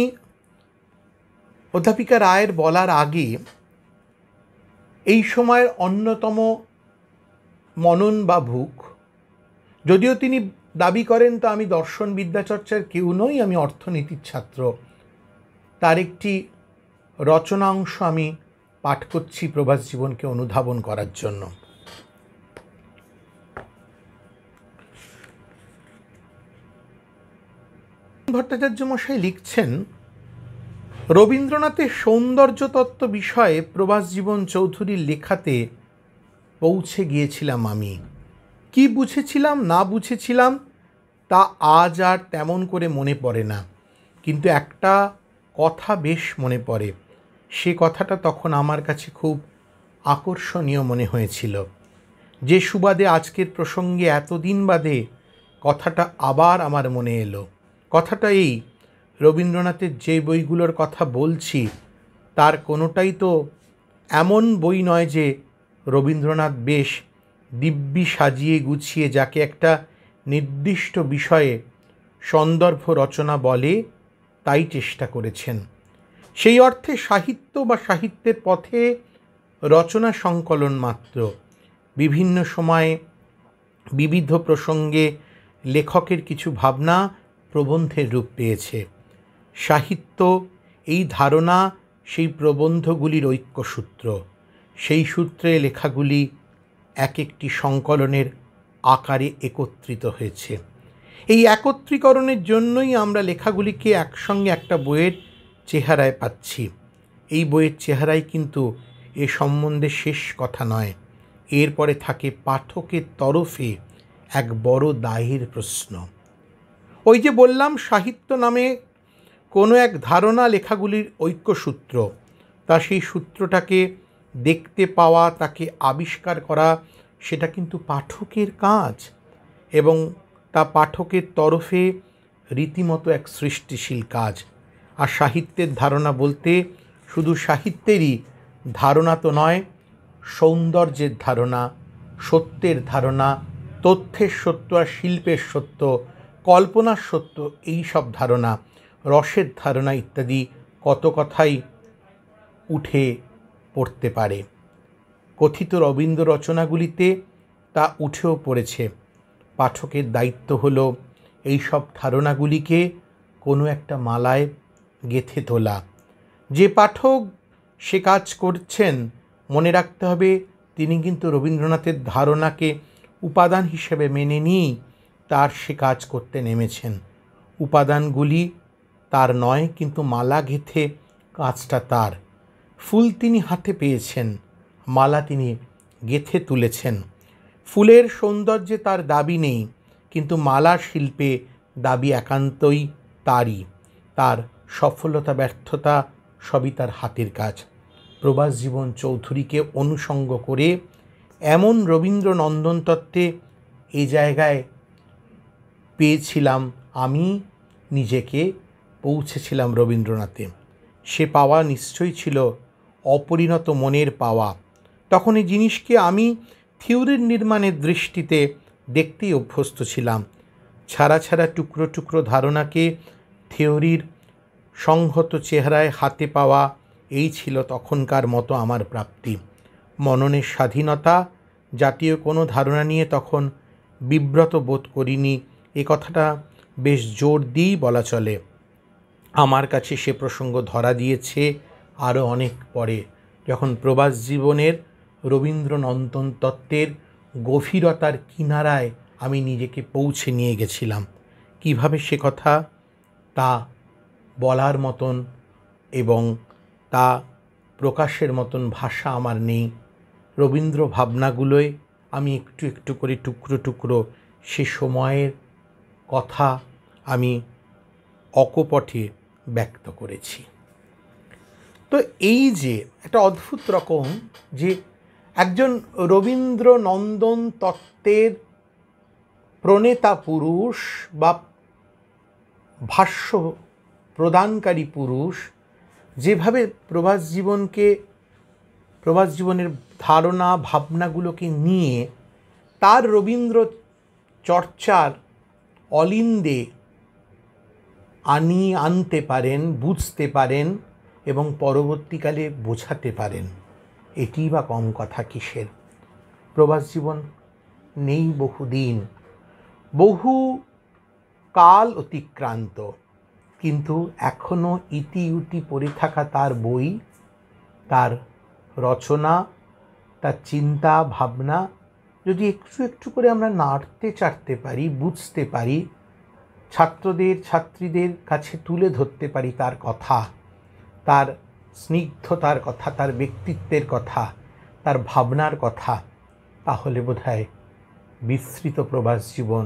[SPEAKER 1] অধ্যাপিকা রায়ের বলার আগে এই সময়ের অন্যতম মনন বাবুক, যদিও তিনি দাবি করেন তো আমি দর্শন বিদ্যাচর্চার কেউ নই, আমি অর্থনীতির ছাত্র, তার একটি রচনাংশ আমি পাঠ করছি প্রভাসজীবনকে অনুধাবন করার জন্য। ভট্টাচার্য মশাই লিখছেন, রবীন্দ্রনাথের সৌন্দর্য তত্ত্ব বিষয়ে প্রভাসজীবন চৌধুরীর লেখাতে পৌঁছে গিয়েছিলাম আমি। কি বুঝেছিলাম না বুঝেছিলাম তা আজ আর তেমন করে মনে পড়ে না, কিন্তু একটা কথা বেশ মনে পড়ে। সে কথাটা তখন আমার কাছে খুব আকর্ষণীয় মনে হয়েছিল, যে সুবাদে আজকের প্রসঙ্গে এতদিন বাদে কথাটা আবার আমার মনে এলো। কথাটা এই, রবীন্দ্রনাথের যে বইগুলোর কথা বলছি তার কোনোটাই তো এমন বই নয় যে রবীন্দ্রনাথ বেশ দিব্যি সাজিয়ে গুছিয়ে যাকে একটা নির্দিষ্ট বিষয়ে সন্দর্ভ রচনা বলে তাই চেষ্টা করেছেন। সেই অর্থে সাহিত্য বা সাহিত্যের পথে রচনা সংকলন মাত্র। বিভিন্ন সময়ে বিবিধ প্রসঙ্গে লেখকের কিছু ভাবনা প্রবন্ধের রূপ পেয়েছে। সাহিত্য এই ধারণা সেই প্রবন্ধগুলির ঐক্যসূত্র। সেই সূত্রে লেখাগুলি এক একটি সংকলনের আকারে একত্রিত হয়েছে। এই একত্রীকরণের জন্যই আমরা লেখাগুলিকে একসঙ্গে একটা বইয়ের চেহারায় পাচ্ছি। এই বইয়ের চেহারাই কিন্তু এ সম্বন্ধে শেষ কথা নয়। এরপরে থাকে পাঠকের তরফে এক বড় দায়ের প্রশ্ন। ওই যে বললাম, সাহিত্য নামে কোনো এক ধারণা লেখাগুলির ঐক্যসূত্র, তা সেই সূত্রটাকে দেখতে পাওয়া, তাকে আবিষ্কার করা, সেটা কিন্তু পাঠকের কাজ, এবং তা পাঠকের তরফে রীতিমতো এক সৃষ্টিশীল কাজ। আর সাহিত্যের ধারণা বলতে শুধু সাহিত্যেরই ধারণা তো নয়, সৌন্দর্যের ধারণা, সত্যের ধারণা, তথ্যের সত্য আর শিল্পের সত্য, কল্পনার সত্য, এই সব ধারণা, রসের ধারণা ইত্যাদি কত কথাই উঠে পড়তে পারে। কথিত রবীন্দ্র রচনাগুলিতে তা উঠেও পড়েছে। পাঠকের দায়িত্ব হলো এই সব ধারণাগুলিকে কোনো একটা মালায় গেঁথে তোলা। যে পাঠক সে কাজ করছেন, মনে রাখতে হবে তিনি কিন্তু রবীন্দ্রনাথের ধারণাকে উপাদান হিসেবে মেনে নিয়েই তার সে কাজ করতে নেমেছেন। উপাদানগুলি তার নয়, কিন্তু মালা গেঁথে কাজটা তার। ফুল তিনি হাতে পেয়েছেন, মালা তিনি গেঁথে তুলেছেন। ফুলের সৌন্দর্যে তার দাবি নেই, কিন্তু মালার শিল্পে দাবি একান্তই তারই। তার সফলতা ব্যর্থতা সবই তার হাতের কাজ। প্রভাসজীবন চৌধুরীকে অনুসঙ্গ করে এমন রবীন্দ্র নন্দন তত্ত্বে এই জায়গায় পেয়েছিলাম আমি নিজেকে, পৌঁছেছিলাম রবীন্দ্রনাথে। সে পাওয়া নিশ্চয়ই ছিল অপরিণত মনের পাওয়া। তখন এই জিনিসকে আমি থিওরির নির্মাণের দৃষ্টিতে দেখতেই অভ্যস্ত ছিলাম। ছাড়া ছাড়া টুকরো টুকরো ধারণাকে থিওরির সংহত চেহারায় হাতে পাওয়া, এই ছিল তখনকার মতো আমার প্রাপ্তি। মননের স্বাধীনতা, জাতীয় কোনো ধারণা নিয়ে তখন বিব্রত বোধ করিনি, এ কথাটা বেশ জোর দিয়েই বলা চলে। আমার কাছে সে প্রসঙ্গ ধরা দিয়েছে আরও অনেক পরে, যখন প্রবাস জীবনের রবীন্দ্র নন্দন তত্ত্বের গভীরতার কিনারায় আমি নিজেকে পৌঁছে নিয়ে গেছিলাম। কিভাবে সে কথা তা বলার মতন এবং তা প্রকাশের মতন ভাষা আমার নেই। রবীন্দ্র ভাবনাগুলোয় আমি একটু একটু করে টুকরো টুকরো সে সময়ের কথা আমি অকপটে ব্যক্ত করেছি। তো এই যে একটা অদ্ভুত রকম যে একজন রবীন্দ্র নন্দন তত্ত্বের প্রণেতা পুরুষ বা ভাষ্য প্রদানকারী পুরুষ যেভাবে প্রবাস জীবনের ধারণা ভাবনাগুলোকে নিয়ে তার রবীন্দ্র চর্চার অলিন্দে আনতে পারেন, বুঝতে পারেন এবং পরবর্তীকালে বোঝাতে পারেন, এটি বা কম কথা কিসের। প্রবাস জীবন নেই বহুদিন, বহু কাল অতিক্রান্ত, কিন্তু এখনও ইতি উতি পড়ে থাকা তার বই, তার রচনা, তার চিন্তা ভাবনা যদি একটু একটু করে আমরা নাড়তে চাড়তে পারি, বুঝতে পারি, ছাত্রদের ছাত্রীদের কাছে তুলে ধরতে পারি তার কথা, তার স্নিগ্ধতার কথা, তার ব্যক্তিত্বের কথা, তার ভাবনার কথা, তাহলে বোধহয় বিস্মৃত প্রবাস জীবন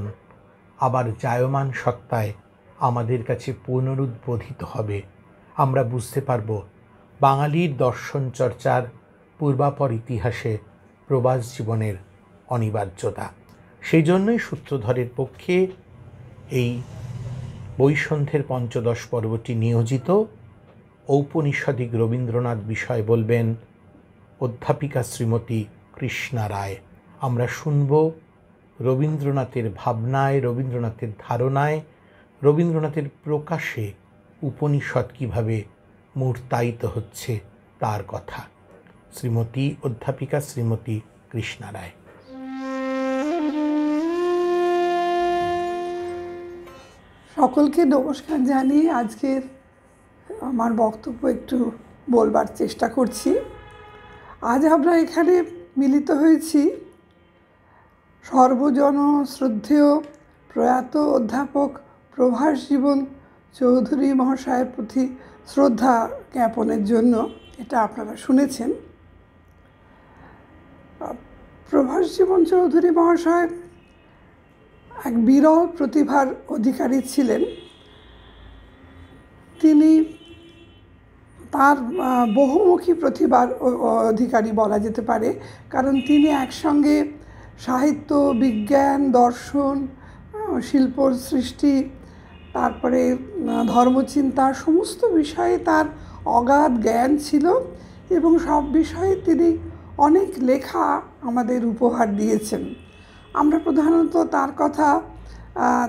[SPEAKER 1] আবার জায়মান সত্তায় আমাদের কাছে পুনরুদ্বোধিত হবে। আমরা বুঝতে পারব বাঙালির দর্শন চর্চার পূর্বাপর ইতিহাসে প্রবাস জীবনের অনিবার্যতা। সেই জন্যই সূত্রধরের পক্ষে এই বৈসন্ধ্যের পঞ্চদশ পর্বটি নিয়োজিত ঔপনিষদিক রবীন্দ্রনাথ বিষয় বলবেন অধ্যাপিকা শ্রীমতী কৃষ্ণা রায়। আমরা শুনব রবীন্দ্রনাথের ভাবনায়, রবীন্দ্রনাথের ধারণায়, রবীন্দ্রনাথের প্রকাশে উপনিষদ কীভাবে মূর্তায়িত হচ্ছে তার কথা। শ্রীমতী অধ্যাপিকা শ্রীমতী কৃষ্ণা রায়।
[SPEAKER 2] সকলকে নমস্কার জানিয়ে আজকের আমার বক্তব্য একটু বলবার চেষ্টা করছি। আজ আমরা এখানে মিলিত হয়েছি সর্বজন শ্রদ্ধেয় প্রয়াত অধ্যাপক প্রভাস জীবন চৌধুরী মহাশয়ের প্রতি শ্রদ্ধা জ্ঞাপনের জন্য। এটা আপনারা শুনেছেন। প্রভাস জীবন চৌধুরী মহাশয় এক বিরল প্রতিভার অধিকারী ছিলেন। তিনি তার বহুমুখী প্রতিভার অধিকারী বলা যেতে পারে, কারণ তিনি একসঙ্গে সাহিত্য, বিজ্ঞান, দর্শন, শিল্প সৃষ্টি, তারপরে ধর্মচিন্তা, সমস্ত বিষয়ে তার অগাধ জ্ঞান ছিল এবং সব বিষয়ে তিনি অনেক লেখা আমাদের উপহার দিয়েছেন। আমরা প্রধানত তার কথা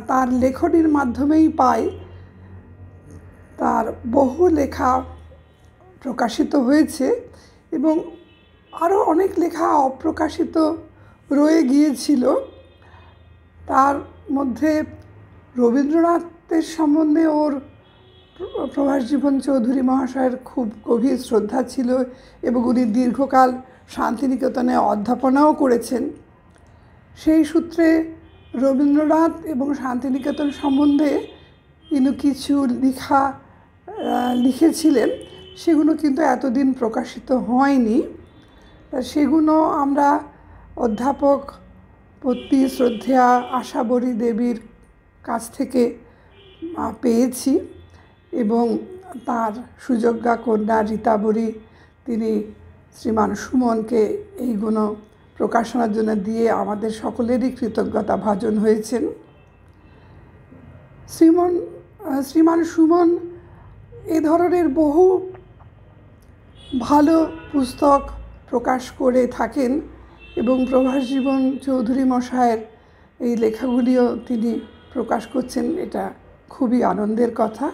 [SPEAKER 2] তার লেখনীর মাধ্যমেই পাই। তার বহু লেখা প্রকাশিত হয়েছে এবং আরও অনেক লেখা অপ্রকাশিত রয়ে গিয়েছিল। তার মধ্যে রবীন্দ্রনাথের সম্বন্ধে ওর প্রভাস জীবন চৌধুরী মহাশয়ের খুব গভীর শ্রদ্ধা ছিল এবং উনি দীর্ঘকাল শান্তিনিকেতনে অধ্যাপনাও করেছেন। সেই সূত্রে রবীন্দ্রনাথ এবং শান্তিনিকেতন সম্বন্ধে তিনি কিছু লিখেছিলেন, সেগুলো কিন্তু এতদিন প্রকাশিত হয়নি। সেগুলো আমরা অধ্যাপক পত্নী শ্রদ্ধেয়া আশাবরী দেবীর কাছ থেকে পেয়েছি এবং তার সুযোগ্যা কন্যা রীতাবরী তিনি শ্রীমান সুমনকে এইগুলো প্রকাশনার জন্য দিয়ে আমাদের সকলেরই কৃতজ্ঞতা ভাজন হয়েছেন। শ্রীমান সুমন এ ধরনের বহু ভালো পুস্তক প্রকাশ করে থাকেন এবং প্রভাস জীবন চৌধুরী মশায়ের এই লেখাগুলিও তিনি প্রকাশ করছেন। এটা খুবই আনন্দের কথা,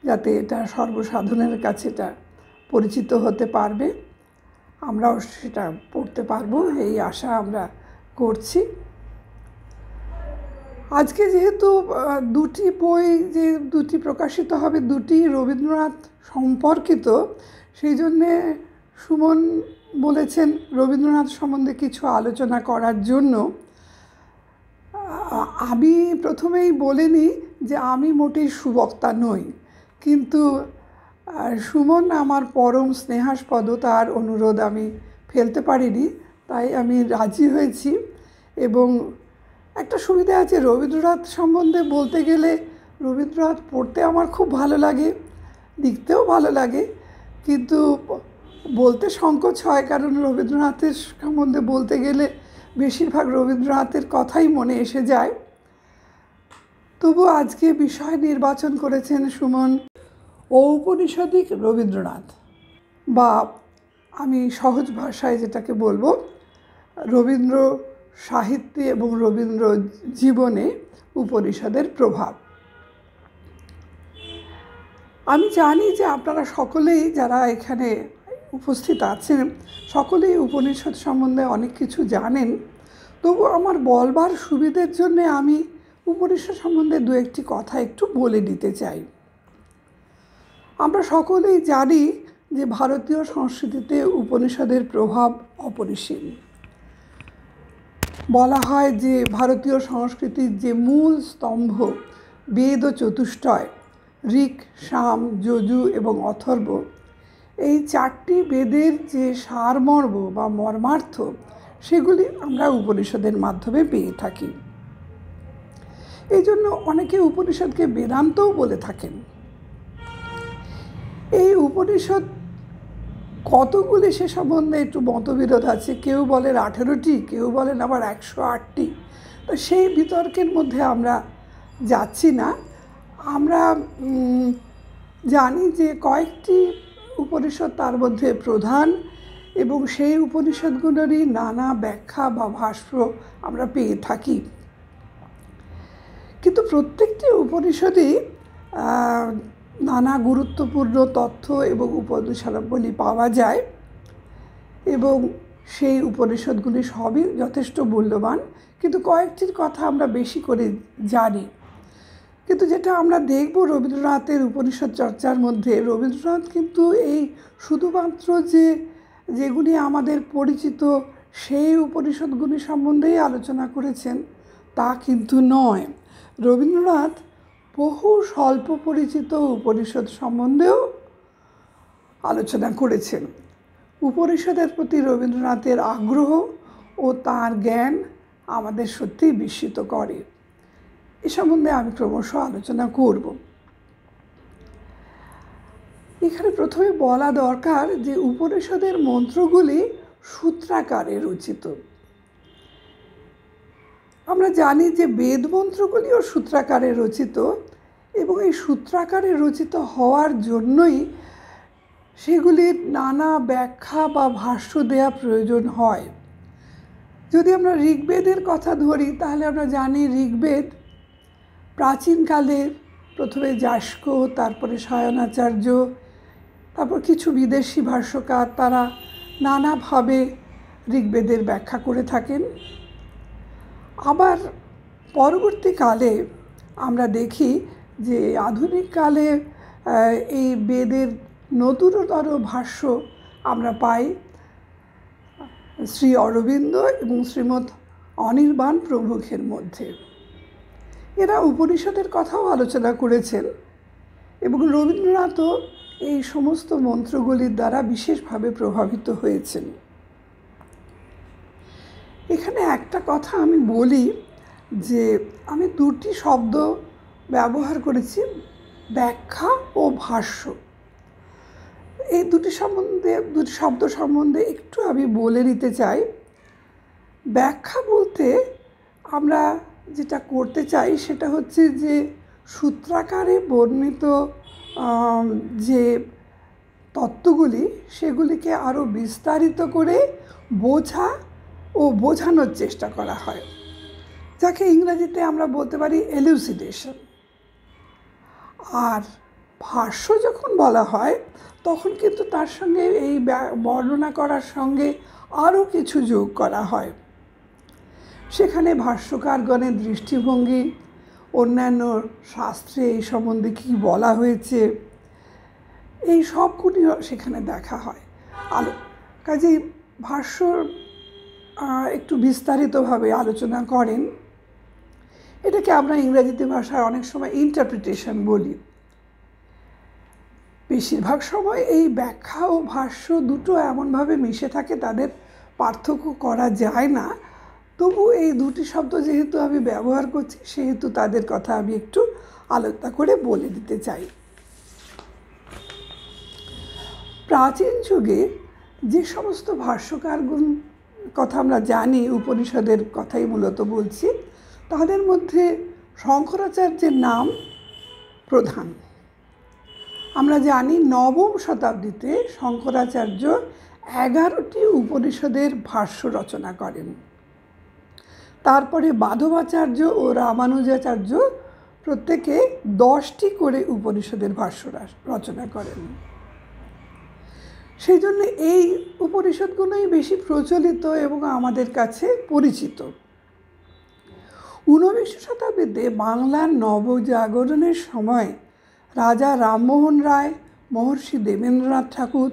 [SPEAKER 2] যাতে এটা সর্বসাধারণের কাছে এটা পরিচিত হতে পারবে, আমরাও সেটা পড়তে পারবো, এই আশা আমরা করছি। আজকে যেহেতু দুটি বই যে দুটি প্রকাশিত হবে, দুটি রবীন্দ্রনাথ সম্পর্কিত, সেই জন্যে সুমন বলেছেন রবীন্দ্রনাথ সম্বন্ধে কিছু আলোচনা করার জন্য। আমি প্রথমেই বলে নিই যে আমি মোটেই সুবক্তা নই, কিন্তু সুমন আমার পরম স্নেহাস্পদ, তার অনুরোধ আমি ফেলতে পারিনি, তাই আমি রাজি হয়েছি। এবং একটা সুবিধা আছে, রবীন্দ্রনাথ সম্বন্ধে বলতে গেলে রবীন্দ্রনাথ পড়তে আমার খুব ভালো লাগে, লিখতেও ভালো লাগে, কিন্তু বলতে সংকোচ হয়, কারণ রবীন্দ্রনাথের সম্বন্ধে বলতে গেলে বেশিরভাগ রবীন্দ্রনাথের কথাই মনে এসে যায়। তবু আজকে বিষয় নির্বাচন করেছেন সুমন ঔপনিষদিক রবীন্দ্রনাথ, বা আমি সহজ ভাষায় যেটাকে বলবো রবীন্দ্র সাহিত্যে এবং রবীন্দ্র জীবনে উপনিষদের প্রভাব। আমি জানি যে আপনারা সকলেই যারা এখানে উপস্থিত আছেন সকলেই উপনিষদ সম্বন্ধে অনেক কিছু জানেন, তবু আমার বলবার সুবিধের জন্যে আমি উপনিষদ সম্বন্ধে দু একটি কথা একটু বলে দিতে চাই। আমরা সকলেই জানি যে ভারতীয় সংস্কৃতিতে উপনিষদের প্রভাব অপরিসীম। বলা হয় যে ভারতীয় সংস্কৃতির যে মূল স্তম্ভ বেদ ও চতুষ্টয়, ঋক্, সাম, যজু এবং অথর্ব, এই চারটি বেদের যে সারমর্ম বা মর্মার্থ, সেগুলি আমরা উপনিষদের মাধ্যমে পেয়ে থাকি। এই জন্য অনেকে উপনিষদকে বেদান্তও বলে থাকেন। এই উপনিষদ কতগুলি সে সম্বন্ধে একটু মতবিরোধ আছে, কেউ বলেন 18টি, কেউ বলেন আবার 108টি। তো সেই বিতর্কের মধ্যে আমরা যাচ্ছি না। আমরা জানি যে কয়েকটি উপনিষদ তার মধ্যে প্রধান, এবং সেই উপনিষদগুলোরই নানা ব্যাখ্যা বা ভাষ্য আমরা পেয়ে থাকি। কিন্তু প্রত্যেকটি উপনিষদই নানা গুরুত্বপূর্ণ তথ্য এবং উপদেশাবলী পাওয়া যায়, এবং সেই উপনিষদগুলি সবই যথেষ্ট মূল্যবান, কিন্তু কয়েকটির কথা আমরা বেশি করে জানি। কিন্তু যেটা আমরা দেখব রবীন্দ্রনাথের উপনিষদ চর্চার মধ্যে, রবীন্দ্রনাথ কিন্তু এই শুধুমাত্র যেগুলি আমাদের পরিচিত সেই উপনিষদগুলি সম্বন্ধেই আলোচনা করেছেন তা কিন্তু নয়। রবীন্দ্রনাথ বহু স্বল্প পরিচিত উপনিষদ সম্বন্ধেও আলোচনা করেছেন। উপনিষদের প্রতি রবীন্দ্রনাথের আগ্রহ ও তার জ্ঞান আমাদের সত্যিই বিস্মিত করে। এ সম্বন্ধে আমি ক্রমশ আলোচনা করব। এখানে প্রথমে বলা দরকার যে উপনিষদের মন্ত্রগুলি সূত্রাকারে রচিত। আমরা জানি যে বেদ মন্ত্রগুলিও সূত্রাকারে রচিত, এবং এই সূত্রাকারে রচিত হওয়ার জন্যই সেগুলির নানা ব্যাখ্যা বা ভাষ্য দেওয়া প্রয়োজন হয়। যদি আমরা ঋগ্বেদের কথা ধরি, তাহলে আমরা জানি ঋগ্বেদ প্রাচীনকালে প্রথমে যাস্ক, তারপরে সায়নাচার্য, তারপর কিছু বিদেশি ভাষ্যকার তারা নানাভাবে ঋগ্বেদের ব্যাখ্যা করে থাকেন। আবার পরবর্তীকালে আমরা দেখি যে আধুনিক কালে এই বেদের নতুনতর ভাষ্য আমরা পাই শ্রী অরবিন্দ এবং শ্রীমৎ অনির্বাণ প্রমুখের মধ্যে। এরা উপনিষদের কথাও আলোচনা করেছেন, এবং রবীন্দ্রনাথও এই সমস্ত মন্ত্রগুলির দ্বারা বিশেষভাবে প্রভাবিত হয়েছেন। এখানে একটা কথা আমি বলি যে আমি দুটি শব্দ ব্যবহার করেছি, ব্যাখ্যা ও ভাষ্য। এই দুটি শব্দ সম্বন্ধে একটু আমি বলে নিতে চাই। ব্যাখ্যা বলতে আমরা যেটা করতে চাই সেটা হচ্ছে যে সূত্রাকারে বর্ণিত যে তত্ত্বগুলি সেগুলিকে আরও বিস্তারিত করে বোঝা ও বোঝানোর চেষ্টা করা হয়, যাকে ইংরেজিতে আমরা বলতে পারি এলুসিডেশন। আর ভাষ্য যখন বলা হয় তখন কিন্তু তার সঙ্গে এই বর্ণনা করার সঙ্গে আরও কিছু যোগ করা হয়। সেখানে ভাষ্যকারগণের দৃষ্টিভঙ্গি, অন্যান্য শাস্ত্রে এই সম্বন্ধে কী বলা হয়েছে, এই সবগুলি সেখানে দেখা হয়। কাজেই ভাষ্য একটু বিস্তারিতভাবে আলোচনা করেন। এটাকে আমরা ইংরেজিতে ভাষায় অনেক সময় ইন্টারপ্রিটেশন বলি। বেশিরভাগ সময় এই ব্যাখ্যা ও ভাষ্য দুটো এমনভাবে মিশে থাকে তাদের পার্থক্য করা যায় না। তবু এই দুটি শব্দ যেহেতু আমি ব্যবহার করছি, সেহেতু তাদের কথা আমি একটু আলোচনা করে বলে দিতে চাই। প্রাচীন যুগে যে সমস্ত ভাষ্যকারগুণ কথা আমরা জানি, উপনিষদের কথাই মূলত বলছি, তাদের মধ্যে শঙ্করাচার্যের নাম প্রধান। আমরা জানি নবম শতাব্দীতে শঙ্করাচার্য 11টি উপনিষদের ভাষ্য রচনা করেন। তারপরে মাধবাচার্য ও রামানুজাচার্য প্রত্যেকে 10টি করে উপনিষদের ভাষ্য রচনা করেন। সেই জন্য এই উপনিষদগুলোই বেশি প্রচলিত এবং আমাদের কাছে পরিচিত। 19 শতাব্দীতে বাংলার নবজাগরণের সময় রাজা রামমোহন রায়, মহর্ষি দেবেন্দ্রনাথ ঠাকুর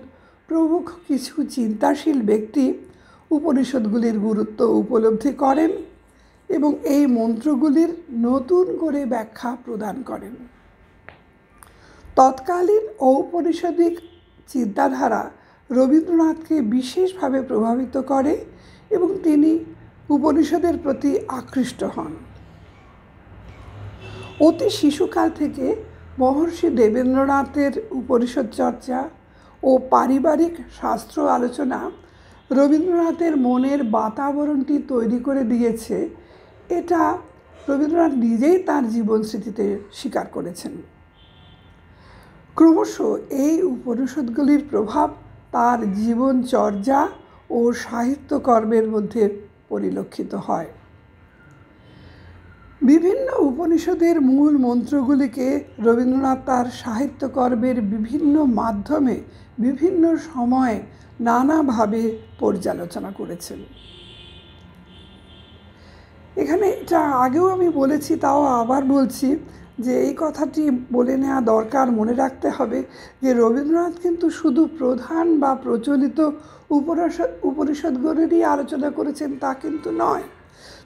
[SPEAKER 2] প্রমুখ কিছু চিন্তাশীল ব্যক্তি উপনিষদগুলির গুরুত্ব উপলব্ধি করেন এবং এই মন্ত্রগুলির নতুন করে ব্যাখ্যা প্রদান করেন। তৎকালীন ঔপনিষদিক চিন্তাধারা রবীন্দ্রনাথকে বিশেষভাবে প্রভাবিত করে এবং তিনি উপনিষদের প্রতি আকৃষ্ট হন। অতি শিশুকাল থেকে মহর্ষি দেবেন্দ্রনাথের উপনিষদ চর্চা ও পারিবারিক শাস্ত্র আলোচনা রবীন্দ্রনাথের মনের বাতাবরণটি তৈরি করে দিয়েছে, এটা রবীন্দ্রনাথ নিজেই তার জীবন স্মৃতিতে স্বীকার করেছেন। ক্রমশ এই উপনিষদগুলির প্রভাব তার জীবনচর্যা ও সাহিত্যকর্মের মধ্যে পরিলক্ষিত হয়। বিভিন্ন উপনিষদের মূল মন্ত্রগুলিকে রবীন্দ্রনাথ তার সাহিত্যকর্মের বিভিন্ন মাধ্যমে বিভিন্ন সময়ে নানাভাবে পর্যালোচনা করেছেন। এখানে এটা আগেও আমি বলেছি, তাও আবার বলছি যে এই কথাটি বলে নেওয়া দরকার, মনে রাখতে হবে যে রবীন্দ্রনাথ কিন্তু শুধু প্রধান বা প্রচলিত উপনিষদগুলিরই আলোচনা করেছেন তা কিন্তু নয়।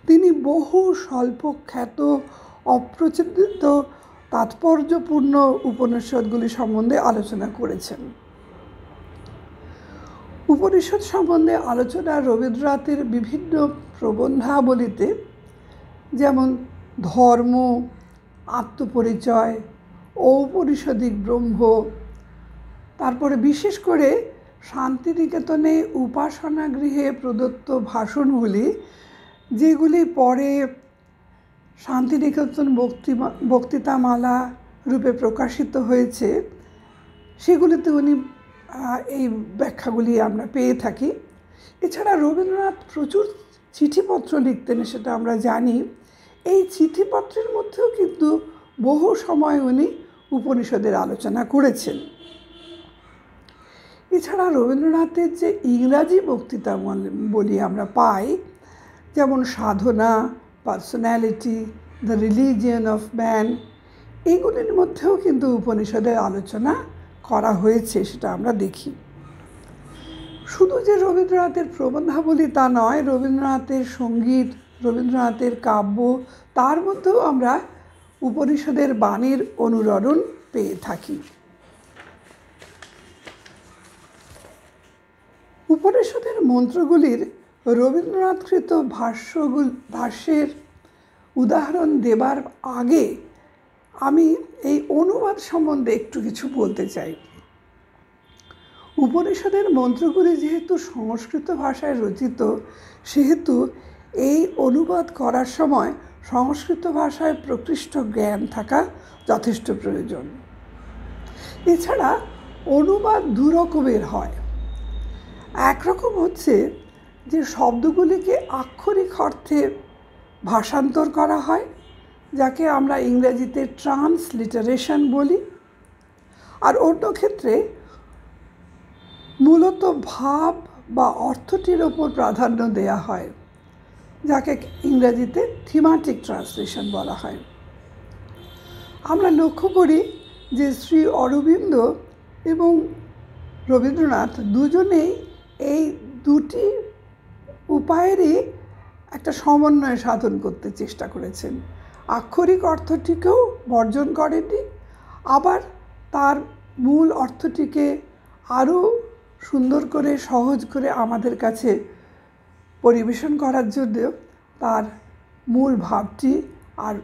[SPEAKER 2] তিনি বহু স্বল্পখ্যাত অপ্রচলিত তাৎপর্যপূর্ণ উপনিষদগুলি সম্বন্ধে আলোচনা করেছেন। উপনিষদ সম্বন্ধে আলোচনা রবীন্দ্রনাথের বিভিন্ন প্রবন্ধাবলিতে, যেমন ধর্ম, আত্মপরিচয়, ঔপনিষদিক ব্রহ্ম, তারপরে বিশেষ করে শান্তিনিকেতনে উপাসনা গৃহে প্রদত্ত ভাষণগুলি, যেগুলি পরে শান্তিনিকেতন বক্তৃতামালা রূপে প্রকাশিত হয়েছে, সেগুলিতে উনি এই ব্যাখ্যাগুলি আমরা পেয়ে থাকি। এছাড়া রবীন্দ্রনাথ প্রচুর চিঠিপত্র লিখতেন, সেটা আমরা জানি। এই চিঠিপত্রের মধ্যেও কিন্তু বহু সময় উনি উপনিষদের আলোচনা করেছেন। এছাড়া রবীন্দ্রনাথের যে ইংরাজি বক্তৃতা বলি আমরা পাই, যেমন Sadhana, personality, the religion of man, এগুলির মধ্যেও কিন্তু উপনিষদের আলোচনা করা হয়েছে, সেটা আমরা দেখি। শুধু যে রবীন্দ্রনাথের প্রবন্ধাবলী তা নয়, রবীন্দ্রনাথের সঙ্গীত, রবীন্দ্রনাথের কাব্য, তার মধ্যেও আমরা উপনিষদের বাণীর অনুরণন পেয়ে থাকি। উপনিষদের মন্ত্রগুলির রবীন্দ্রনাথকৃত ভাষ্যের উদাহরণ দেবার আগে আমি এই অনুবাদ সম্বন্ধে একটু কিছু বলতে চাই। উপনিষদের মন্ত্রগুলি যেহেতু সংস্কৃত ভাষায় রচিত, সেহেতু এই অনুবাদ করার সময় সংস্কৃত ভাষায় প্রকৃষ্ট জ্ঞান থাকা যথেষ্ট প্রয়োজন। এছাড়া অনুবাদ দু রকমের হয়। একরকম হচ্ছে যে শব্দগুলিকে আক্ষরিক অর্থে ভাষান্তর করা হয়, যাকে আমরা ইংরেজিতে ট্রান্সলিটারেশন বলি। আর অন্য ক্ষেত্রে মূলত ভাব বা অর্থটির ওপর প্রাধান্য দেয়া হয়, যাকে ইংরেজিতে থিমাটিক ট্রান্সলেশন বলা হয়। আমরা লক্ষ্য করি যে শ্রী অরবিন্দ এবং রবীন্দ্রনাথ দুজনেই এই দুটি উপায়েরই একটা সমন্বয় সাধন করতে চেষ্টা করেছেন। আক্ষরিক অর্থটিকেও বর্জন করেননি, আবার তার মূল অর্থটিকে আরও সুন্দর করে, সহজ করে আমাদের কাছে পরিবেশন করার জন্য তার মূল ভাবটি আর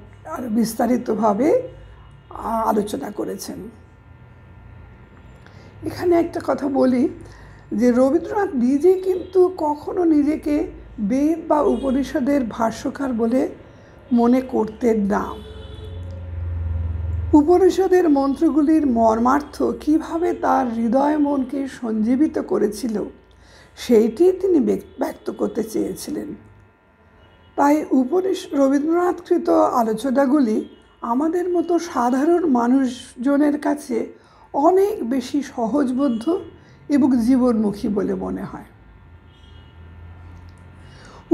[SPEAKER 2] বিস্তারিতভাবে আলোচনা করেছেন। এখানে একটা কথা বলি যে রবীন্দ্রনাথ নিজে কিন্তু কখনো নিজেকে বেদ বা উপনিষদের ভাষ্যকার বলে মনে করতেন না। উপনিষদের মন্ত্রগুলির মর্মার্থ কিভাবে তার হৃদয় মনকে সঞ্জীবিত করেছিল, সেইটি তিনি ব্যক্ত করতে চেয়েছিলেন। তাই রবীন্দ্রনাথকৃত আলোচনাগুলি আমাদের মতো সাধারণ মানুষজনের কাছে অনেক বেশি সহজবোধ্য এবং জীবনমুখী বলে মনে হয়।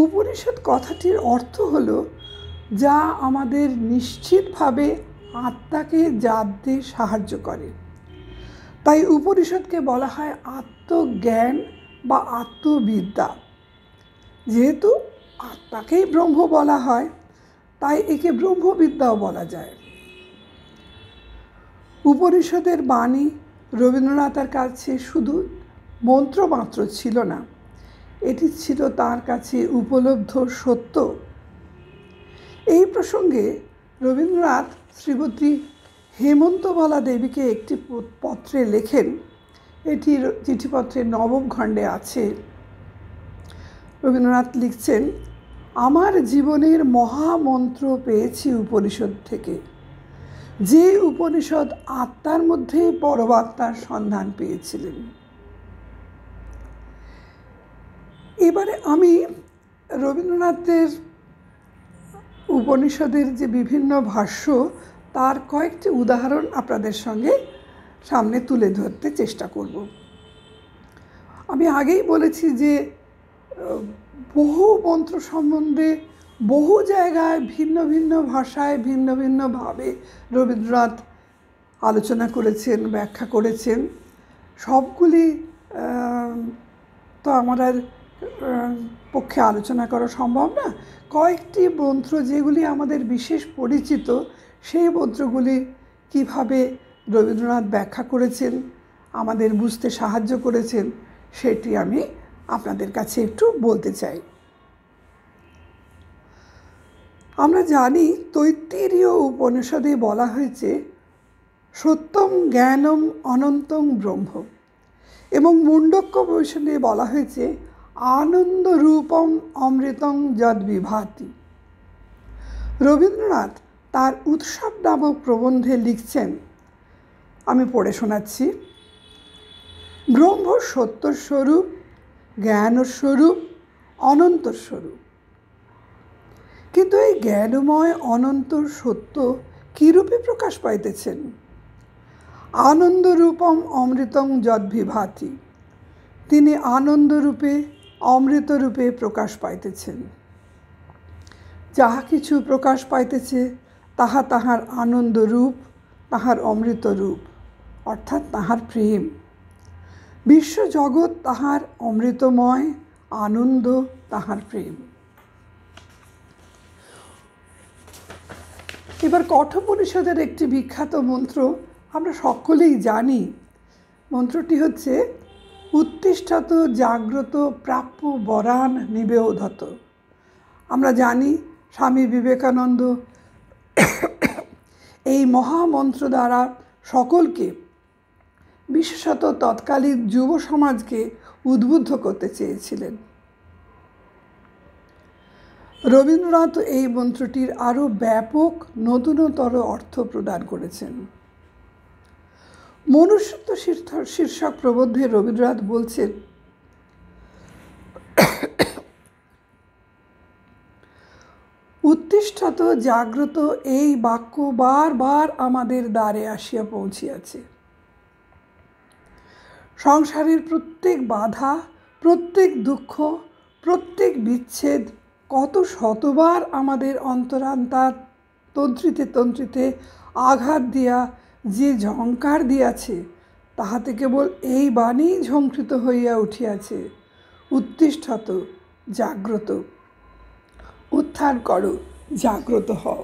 [SPEAKER 2] উপনিষদ কথাটির অর্থ হল যা আমাদের নিশ্চিতভাবে আত্মাকে জানতে সাহায্য করে। তাই উপনিষদকে বলা হয় আত্মজ্ঞান বা আত্মবিদ্যা। যেহেতু আত্মাকেই ব্রহ্ম বলা হয়, তাই একে ব্রহ্মবিদ্যাও বলা যায়। উপনিষদের বাণী রবীন্দ্রনাথের কাছে শুধু মন্ত্রমাত্র ছিল না, এটি ছিল তার কাছে উপলব্ধ সত্য। এই প্রসঙ্গে রবীন্দ্রনাথ শ্রীমতী হেমন্তবালা দেবীকে একটি পত্রে লেখেন, এটি চিঠিপত্রের 9ম খণ্ডে আছে। রবীন্দ্রনাথ লিখছেন, আমার জীবনের মহামন্ত্র পেয়েছি উপনিষদ থেকে। যে উপনিষদ আত্মার মধ্যে পরমাত্মার সন্ধান পেয়েছিলেন। এবারে আমি রবীন্দ্রনাথের উপনিষদের যে বিভিন্ন ভাষ্য তার কয়েকটি উদাহরণ আপনাদের সঙ্গে সামনে তুলে ধরতে চেষ্টা করব। আমি আগেই বলেছি যে বহু মন্ত্র সম্বন্ধে বহু জায়গায় ভিন্ন ভিন্ন ভাষায় ভিন্ন ভিন্নভাবে রবীন্দ্রনাথ আলোচনা করেছেন, ব্যাখ্যা করেছেন। সবগুলি তো আমাদের পক্ষে আলোচনা করা সম্ভব না। কয়েকটি মন্ত্র যেগুলি আমাদের বিশেষ পরিচিত, সেই মন্ত্রগুলি কিভাবে রবীন্দ্রনাথ ব্যাখ্যা করেছেন, আমাদের বুঝতে সাহায্য করেছেন, সেটি আমি আপনাদের কাছে একটু বলতে চাই। আমরা জানি তৈত্তিরীয় উপনিষদে বলা হয়েছে সত্যম জ্ঞানম অনন্তং ব্রহ্ম, এবং মুণ্ডক্য উপনিষদে বলা হয়েছে আনন্দ রূপম অমৃতং যদ বিভাতি। রবীন্দ্রনাথ তার উৎসব নামক প্রবন্ধে লিখছেন, আমি পড়ে শোনাচ্ছি। ব্রহ্ম সত্যস্বরূপ, জ্ঞানস্বরূপ, অনন্তস্বরূপ। কিন্তু এই জ্ঞানময় অনন্ত সত্য কীরূপে প্রকাশ পাইতেছেন? আনন্দরূপম অমৃতং যদ বিভাতি। তিনি আনন্দরূপে অমৃতরূপে প্রকাশ পাইতেছেন। যাহা কিছু প্রকাশ পাইতেছে তাহা তাহার আনন্দরূপ, তাহার অমৃতরূপ, অর্থাৎ তাহার প্রেম। বিশ্বজগৎ তাহার অমৃতময়, আনন্দ তাহার প্রেম। এবার কঠোপনিষদের একটি বিখ্যাত মন্ত্র আমরা সকলেই জানি। মন্ত্রটি হচ্ছে উত্তিষ্ঠত জাগ্রত প্রাপ্য বরান নিবেদত। আমরা জানি স্বামী বিবেকানন্দ এই মহামন্ত্র দ্বারা সকলকে, বিশেষত তৎকালীন যুব সমাজকে উদ্বুদ্ধ করতে চেয়েছিলেন। রবীন্দ্রনাথ এই মন্ত্রটির আরও ব্যাপক নতুনতর অর্থ প্রদান করেছেন। মনুষ্যত্ব শীর্ষক প্রবন্ধে রবীন্দ্রনাথ বলছেন, উত্তিষ্ঠত জাগ্রত এই বাক্য বারবার আমাদের দ্বারে আসিয়া পৌঁছিয়াছে। সংসারের প্রত্যেক বাধা, প্রত্যেক দুঃখ, প্রত্যেক বিচ্ছেদ কত শতবার আমাদের অন্তরান্তার তন্ত্রিতে তন্ত্রিতে আঘাত দিয়া যে ঝঙ্কার দিয়াছে, তাহাতে কেবল এই বাণী ঝঙ্কৃত হইয়া উঠিয়াছে, উত্তিষ্ঠত জাগ্রত। উত্থান করো, জাগ্রত হও।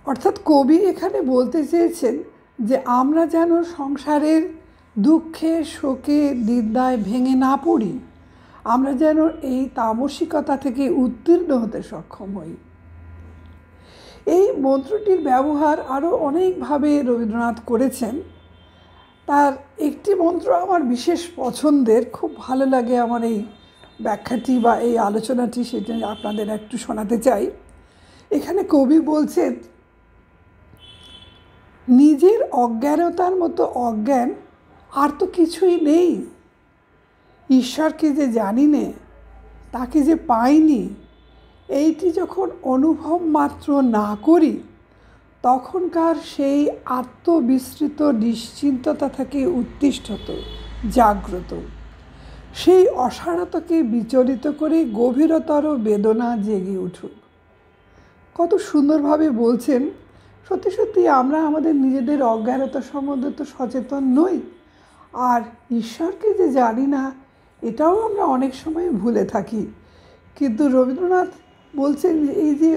[SPEAKER 2] অর্থাৎ কবি এখানে বলতে চেয়েছেন যে আমরা যেন সংসারের দুঃখে শোকে নিন্দায় ভেঙে না পড়ি, আমরা যেন এই তামসিকতা থেকে উত্তীর্ণ হতে সক্ষম হই। এই মন্ত্রটির ব্যবহার আরও অনেকভাবে রবীন্দ্রনাথ করেছেন। তার একটি মন্ত্র আমার বিশেষ পছন্দের, খুব ভালো লাগে আমার এই ব্যাখ্যাটি বা এই আলোচনাটি, সেটা আপনাদের একটু শোনাতে চাই। এখানে কবি বলছেন, নিজের অজ্ঞানতার মতো অজ্ঞান আর তো কিছুই নেই। ঈশ্বরকে যে জানি নে, তাকে যে পাইনি, এইটি যখন অনুভব মাত্র না করি, তখনকার সেই আত্মবিস্মৃত নিশ্চিন্ততা থেকে উত্তিষ্ঠত জাগ্রত, সেই অসারতাকে বিচলিত করে গভীরতর বেদনা জেগে উঠুক। কত সুন্দরভাবে বলছেন। সত্যি সত্যি আমরা আমাদের নিজেদের অজ্ঞানতা সম্বন্ধে তো সচেতন নই, আর ঈশ্বরকে যে জানি না এটাও আমরা অনেক সময় ভুলে থাকি। কিন্তু রবীন্দ্রনাথ বলছেন যে এই যে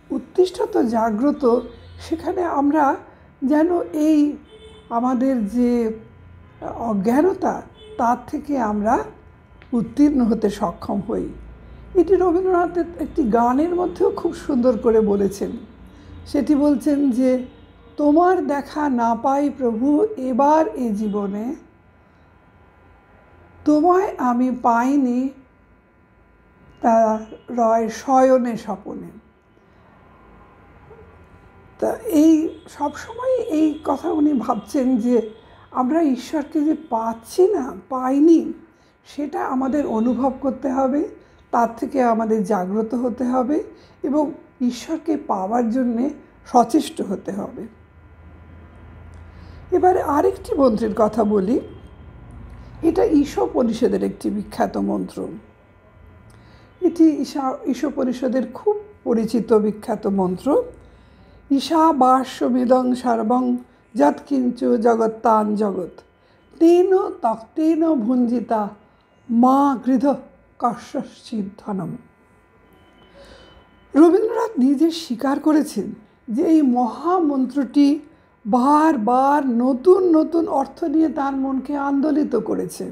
[SPEAKER 2] উত্তিষ্ঠত জাগ্রত, সেখানে আমরা যেন এই আমাদের যে অজ্ঞানতা, তার থেকে আমরা উত্তীর্ণ হতে সক্ষম হই। এটি রবীন্দ্রনাথের একটি গানের মধ্যেও খুব সুন্দর করে বলেছেন। সেটি বলছেন যে, তোমার দেখা না পাই প্রভু এবার এ জীবনে, তোমায় আমি পাইনি তা রয় শয়নে স্বপনে। তা এই সবসময় এই কথা উনি ভাবছেন যে আমরা ঈশ্বরকে যে পাচ্ছি না, পাইনি, সেটা আমাদের অনুভব করতে হবে, তার থেকে আমাদের জাগ্রত হতে হবে এবং ঈশ্বরকে পাওয়ার জন্যে সচেষ্ট হতে হবে। এবারে আরেকটি মন্ত্রের কথা বলি। এটা ঈশোপনিষদের একটি বিখ্যাত মন্ত্র। এটি ঈশোপনিষদের খুব পরিচিত বিখ্যাত মন্ত্র। ঈশাবাস্যমিদং সর্বং যৎকিঞ্চ জগত্তান জগৎ তেন তক্তেন ভুঞ্জিতা মা গৃধ কশ্যচিৎ ধনম। রবীন্দ্রনাথ নিজে স্বীকার করেছেন যে এই মহামন্ত্রটি বারবার নতুন নতুন অর্থ নিয়ে তার মনকে আন্দোলিত করেছে।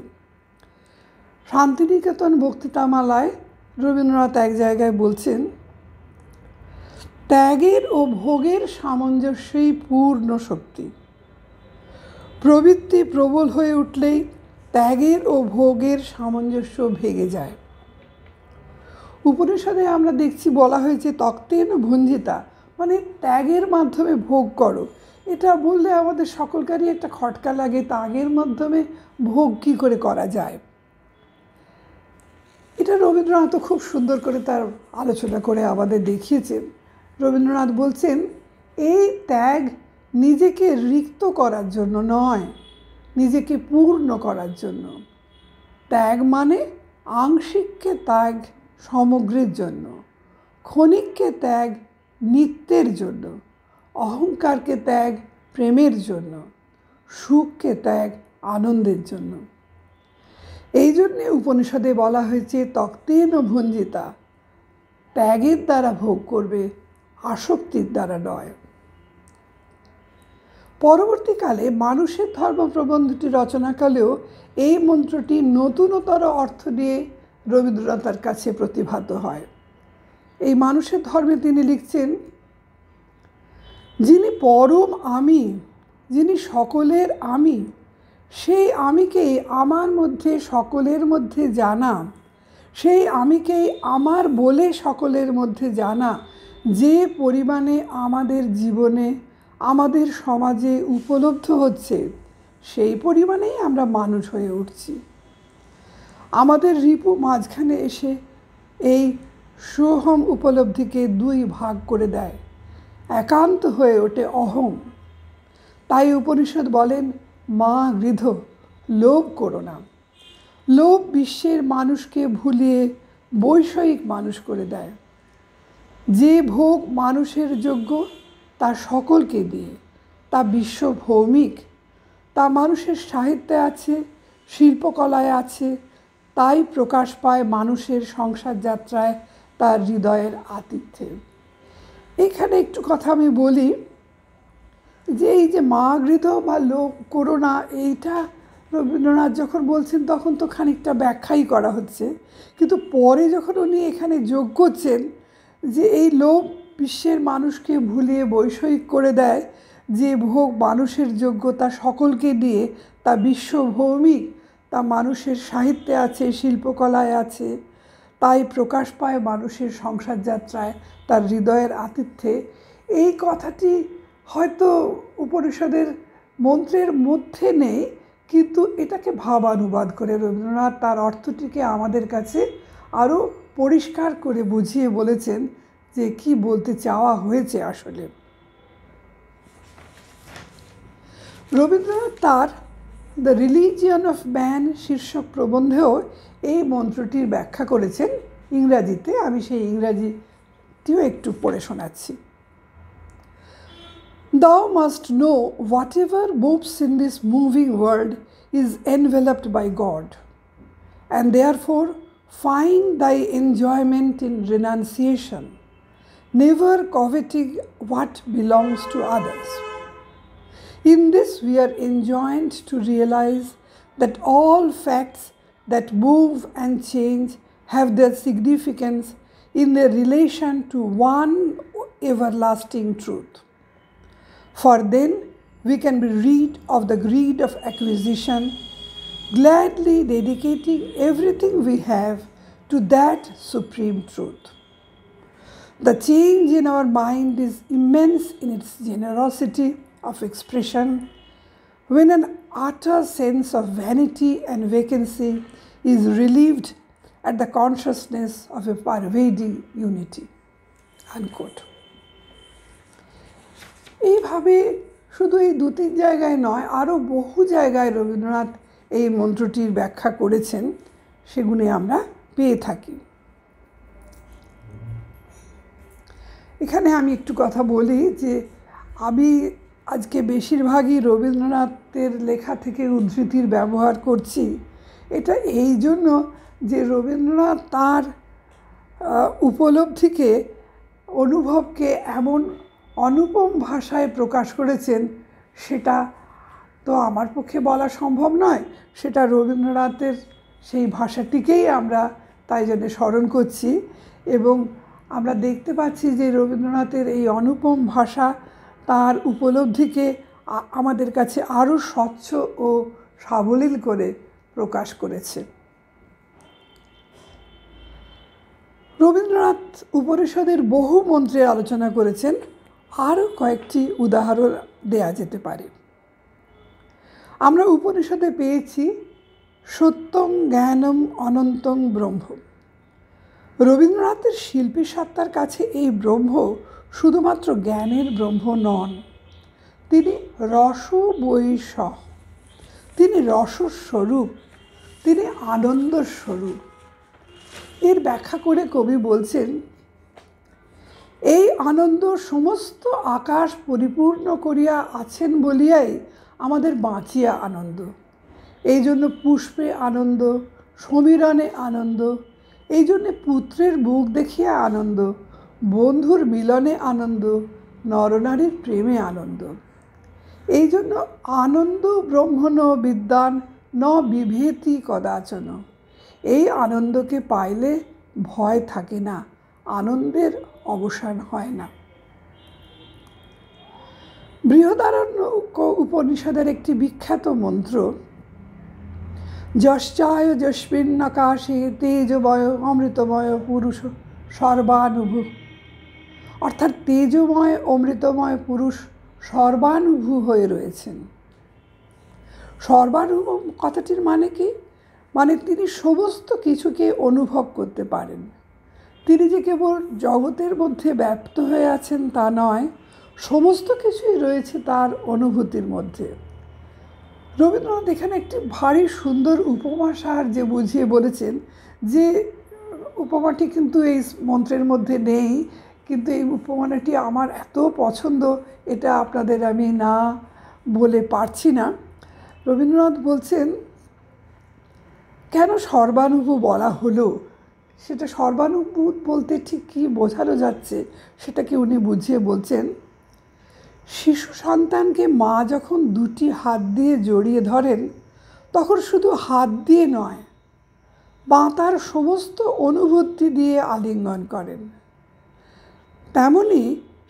[SPEAKER 2] শান্তিনিকেতন বক্তৃতামালায় রবীন্দ্রনাথ এক জায়গায় বলছেন, ত্যাগের ও ভোগের সামঞ্জস্যই পূর্ণ শক্তি। প্রবৃত্তি প্রবল হয়ে উঠলেই ত্যাগের ও ভোগের সামঞ্জস্য ভেঙে যায়। উপনিষদে আমরা দেখছি বলা হয়েছে তক্তেন ভুঞ্জিতা, মানে ত্যাগের মাধ্যমে ভোগ করো। এটা বললে আমাদের সকলকারই একটা খটকা লাগে, ত্যাগের মাধ্যমে ভোগ কী করে করা যায়। এটা রবীন্দ্রনাথ খুব সুন্দর করে তার আলোচনা করে আমাদের দেখিয়েছেন। রবীন্দ্রনাথ বলছেন, এই ত্যাগ নিজেকে রিক্ত করার জন্য নয়, নিজেকে পূর্ণ করার জন্য। ত্যাগ মানে আংশিককে ত্যাগ সমগ্রের জন্য, ক্ষণিককে ত্যাগ নিত্যের জন্য, অহংকারকে ত্যাগ প্রেমের জন্য, সুখকে ত্যাগ আনন্দের জন্য। এই জন্যে উপনিষদে বলা হয়েছে তক্তেন ভুঞ্জিতা, ত্যাগের দ্বারা ভোগ করবে, আসক্তির দ্বারা নয়। পরবর্তীকালে মানুষের ধর্ম প্রবন্ধটি রচনাকালেও এই মন্ত্রটি নতুনতর অর্থ দিয়ে রবীন্দ্রনাথের কাছে প্রতিভাত হয়। এই মানুষের ধর্মে তিনি লিখছেন, যিনি পরম আমি, যিনি সকলের আমি, সেই আমিকেই আমার মধ্যে সকলের মধ্যে জানা, সেই আমিকেই আমার বলে সকলের মধ্যে জানা যে পরিমাণে আমাদের জীবনে আমাদের সমাজে উপলব্ধ হচ্ছে, সেই পরিমাণেই আমরা মানুষ হয়ে উঠছি। আমাদের রিপু মাঝখানে এসে এই সোহম উপলব্ধিকে দুই ভাগ করে দেয়, একান্ত হয়ে ওঠে অহম। তাই উপনিষদ বলেন, মা গৃধ, লোভ করো না। লোভ বিশ্বের মানুষকে ভুলিয়ে বৈষয়িক মানুষ করে দেয়। যে ভোগ মানুষের যোগ্য তা সকলকে দিয়ে, তা বিশ্ব ভৌমিক, তা মানুষের সাহিত্যে আছে, শিল্পকলায় আছে, তাই প্রকাশ পায় মানুষের সংসার যাত্রায়, তার হৃদয়ের আতিথ্যে। এখানে একটু কথা আমি বলি যে এই যে মা গৃধ বা লোভ করো না, এইটা রবীন্দ্রনাথ যখন বলছেন তখন তো খানিকটা ব্যাখ্যাই করা হচ্ছে, কিন্তু পরে যখন উনি এখানে যোগ করছেন যে এই লোভ বিশ্বের মানুষকে ভুলিয়ে বৈষয়িক করে দেয়, যে ভোগ মানুষের যোগ্যতা সকলকে দিয়ে, তা বিশ্বভৌমিক, তা মানুষের সাহিত্যে আছে, শিল্পকলায় আছে, তাই প্রকাশ পায় মানুষের সংসার যাত্রায়, তার হৃদয়ের আতিথ্যে। এই কথাটি হয়তো উপনিষদের মন্ত্রের মধ্যে নেই, কিন্তু এটাকে ভাবানুবাদ করে রবীন্দ্রনাথ তার অর্থটিকে আমাদের কাছে আরও পরিষ্কার করে বুঝিয়ে বলেছেন যে কি বলতে চাওয়া হয়েছে আসলে। রবীন্দ্রনাথ তার দ্য রিলিজিয়ন অফ ম্যান শীর্ষক প্রবন্ধেও এই মন্ত্রটির ব্যাখ্যা করেছেন ইংরাজিতে। আমি সেই ইংরাজিটিও একটু পড়ে শোনাচ্ছি। Thou must know whatever moves in this moving world is enveloped by God, and therefore find thy enjoyment in renunciation, never coveting what belongs to others. In this we are enjoined to realize that all facts that move and change have their significance in their relation to one everlasting truth. For then we can be rid of the greed of acquisition, gladly dedicating everything we have to that supreme truth. The change in our mind is immense in its generosity of expression. When an utter sense of vanity and vacancy is relieved at the consciousness of a pervading unity. Unquote. এইভাবে শুধু এই 2-3 জায়গায় নয়, আরও বহু জায়গায় রবীন্দ্রনাথ এই মন্ত্রটির ব্যাখ্যা করেছেন, সেগুলি আমরা পেয়ে থাকি। এখানে আমি একটু কথা বলি যে আমি আজকে বেশিরভাগই রবীন্দ্রনাথের লেখা থেকে উদ্ধৃতির ব্যবহার করছি। এটা এই জন্য যে রবীন্দ্রনাথ তার উপলব্ধিকে, অনুভবকে এমন অনুপম ভাষায় প্রকাশ করেছেন, সেটা তো আমার পক্ষে বলা সম্ভব নয়। সেটা রবীন্দ্রনাথের সেই ভাষাটিকেই আমরা তাই জন্য স্মরণ করছি, এবং আমরা দেখতে পাচ্ছি যে রবীন্দ্রনাথের এই অনুপম ভাষা তার উপলব্ধিকে আমাদের কাছে আরও স্বচ্ছ ও সাবলীল করে প্রকাশ করেছে। রবীন্দ্রনাথ উপনিষদের বহু মন্ত্রের আলোচনা করেছেন, আরও কয়েকটি উদাহরণ দেয়া যেতে পারে। আমরা উপনিষদে পেয়েছি সত্যং জ্ঞানম অনন্তং ব্রহ্ম। রবীন্দ্রনাথের শিল্পী সত্তার কাছে এই ব্রহ্ম শুধুমাত্র জ্ঞানের ব্রহ্ম নন, তিনি রসবৈষ, তিনি রসস্বরূপ, তিনি আনন্দস্বরূপ। এর ব্যাখ্যা করে কবি বলছেন, এই আনন্দ সমস্ত আকাশ পরিপূর্ণ করিয়া আছেন বলিয়াই আমাদের বাঁচিয়া আনন্দ। এই জন্য পুষ্পে আনন্দ, সমীরণে আনন্দ, এই জন্যে পুত্রের মুখ দেখিয়া আনন্দ, বন্ধুর মিলনে আনন্দ, নরনারীর প্রেমে আনন্দ। এই জন্য আনন্দ ব্রহ্মণ বিদ্যান ন বিভেতি কদাচন। এই আনন্দকে পাইলে ভয় থাকে না, আনন্দের অবসান হয় না। বৃহদারণ্যক উপনিষদের একটি বিখ্যাত মন্ত্র, যশ্চায় যস্মিন্নাকাশে তেজময় অমৃতময় পুরুষ সর্বানুভূ, অর্থাৎ তেজময় অমৃতময় পুরুষ সর্বানুভূ হয়ে রয়েছেন। সর্বানুভূ কথাটির মানে কি? মানে তিনি সমস্ত কিছুকে অনুভব করতে পারেন। তিনি যে কেবল জগতের মধ্যে ব্যাপ্ত হয়ে আছেন তা নয়, সমস্ত কিছুই রয়েছে তার অনুভূতির মধ্যে। রবীন্দ্রনাথ এখানে একটি ভারী সুন্দর উপমা সাহায্যে বুঝিয়ে বলেছেন, যে উপমাটি কিন্তু এই মন্ত্রের মধ্যে নেই, কিন্তু এই উপমাটি আমার এত পছন্দ, এটা আপনাদের আমি না বলে পারছি না। রবীন্দ্রনাথ বলছেন, কেন সর্বানুভূ বলা হলো, সেটা সর্বানুভূ বলতে ঠিক কী বোঝানো যাচ্ছে সেটাকে উনি বুঝিয়ে বলছেন, শিশু সন্তানকে মা যখন 2টি হাত দিয়ে জড়িয়ে ধরেন, তখন শুধু হাত দিয়ে নয়, মা তার সমস্ত অনুভূতি দিয়ে আলিঙ্গন করেন। তেমনি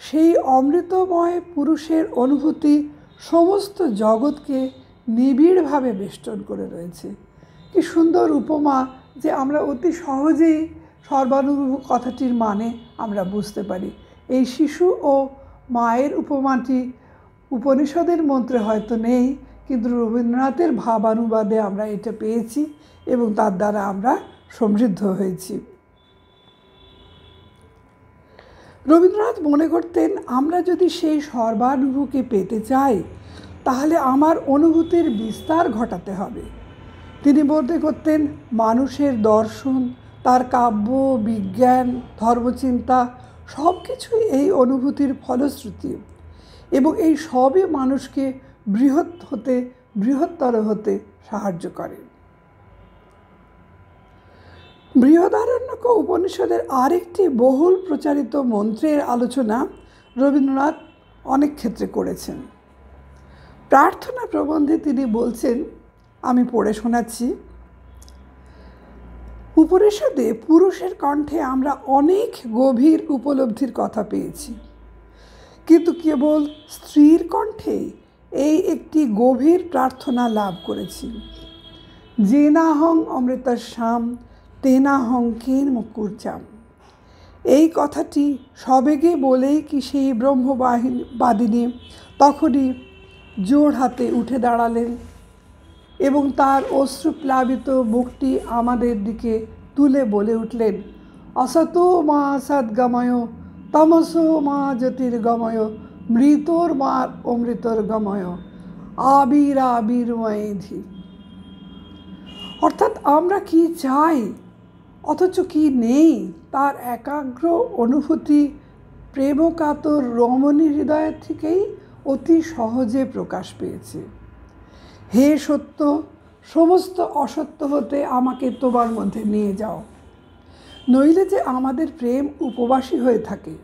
[SPEAKER 2] সেই অমৃতময় পুরুষের অনুভূতি সমস্ত জগৎকে নিবিড়ভাবে বেষ্টন করে রয়েছে। কি সুন্দর উপমা, যে আমরা অতি সহজেই সর্বানুভূ কথাটির মানে আমরা বুঝতে পারি। এই শিশু ও মায়ের উপমাটি উপনিষদের মন্ত্রে হয়তো নেই, কিন্তু রবীন্দ্রনাথের ভাবানুবাদে আমরা এটা পেয়েছি এবং তার দ্বারা আমরা সমৃদ্ধ হয়েছি। রবীন্দ্রনাথ মনে করতেন, আমরা যদি সেই সর্বানুভূকে পেতে চাই, তাহলে আমার অনুভূতির বিস্তার ঘটাতে হবে। তিনি মনে করতেন, মানুষের দর্শন, তার কাব্য, বিজ্ঞান, ধর্মচিন্তা সব কিছুই এই অনুভূতির ফলশ্রুতি, এবং এই সবই মানুষকে বৃহত্তর হতে সাহায্য করে। বৃহদারণ্যক উপনিষদের আরেকটি বহুল প্রচারিত মন্ত্রের আলোচনা রবীন্দ্রনাথ অনেক ক্ষেত্রে করেছেন। প্রার্থনা প্রবন্ধে তিনি বলছেন, আমি পড়ে শোনাচ্ছি, উপনিষদে পুরুষের কণ্ঠে আমরা অনেক গভীর উপলব্ধির কথা পেয়েছি, কিন্তু কেবল স্ত্রীর কণ্ঠে এই একটি গভীর প্রার্থনা লাভ করেছি, জেনাহং অমৃতস্যাম তেনাহং কেন মুকুরজাম। এই কথাটি সবেগে বলেই কি সেই ব্রহ্মবাদিনী তখনই জোড় হাতে উঠে দাঁড়ালেন এবং তার অশ্রুপ্লাবিত মুখটি আমাদের দিকে তুলে বলে উঠলেন, অসতো মা সদ্গময় তমসো মা জ্যোতির্গময় মৃতর মা অমৃতর গময় আবিরাবির্ময়ধি। অর্থাৎ আমরা কি চাই অথচ কি নেই তার একাগ্র অনুভূতি প্রেমকাতর রমণী হৃদয়ের থেকেই অতি সহজে প্রকাশ পেয়েছে। হে সত্য, সমস্ত অসত্য হতে আমাকে তোমার মধ্যে নিয়ে যাও, নইলে যে আমাদের প্রেম উপবাসী হয়ে থাকে।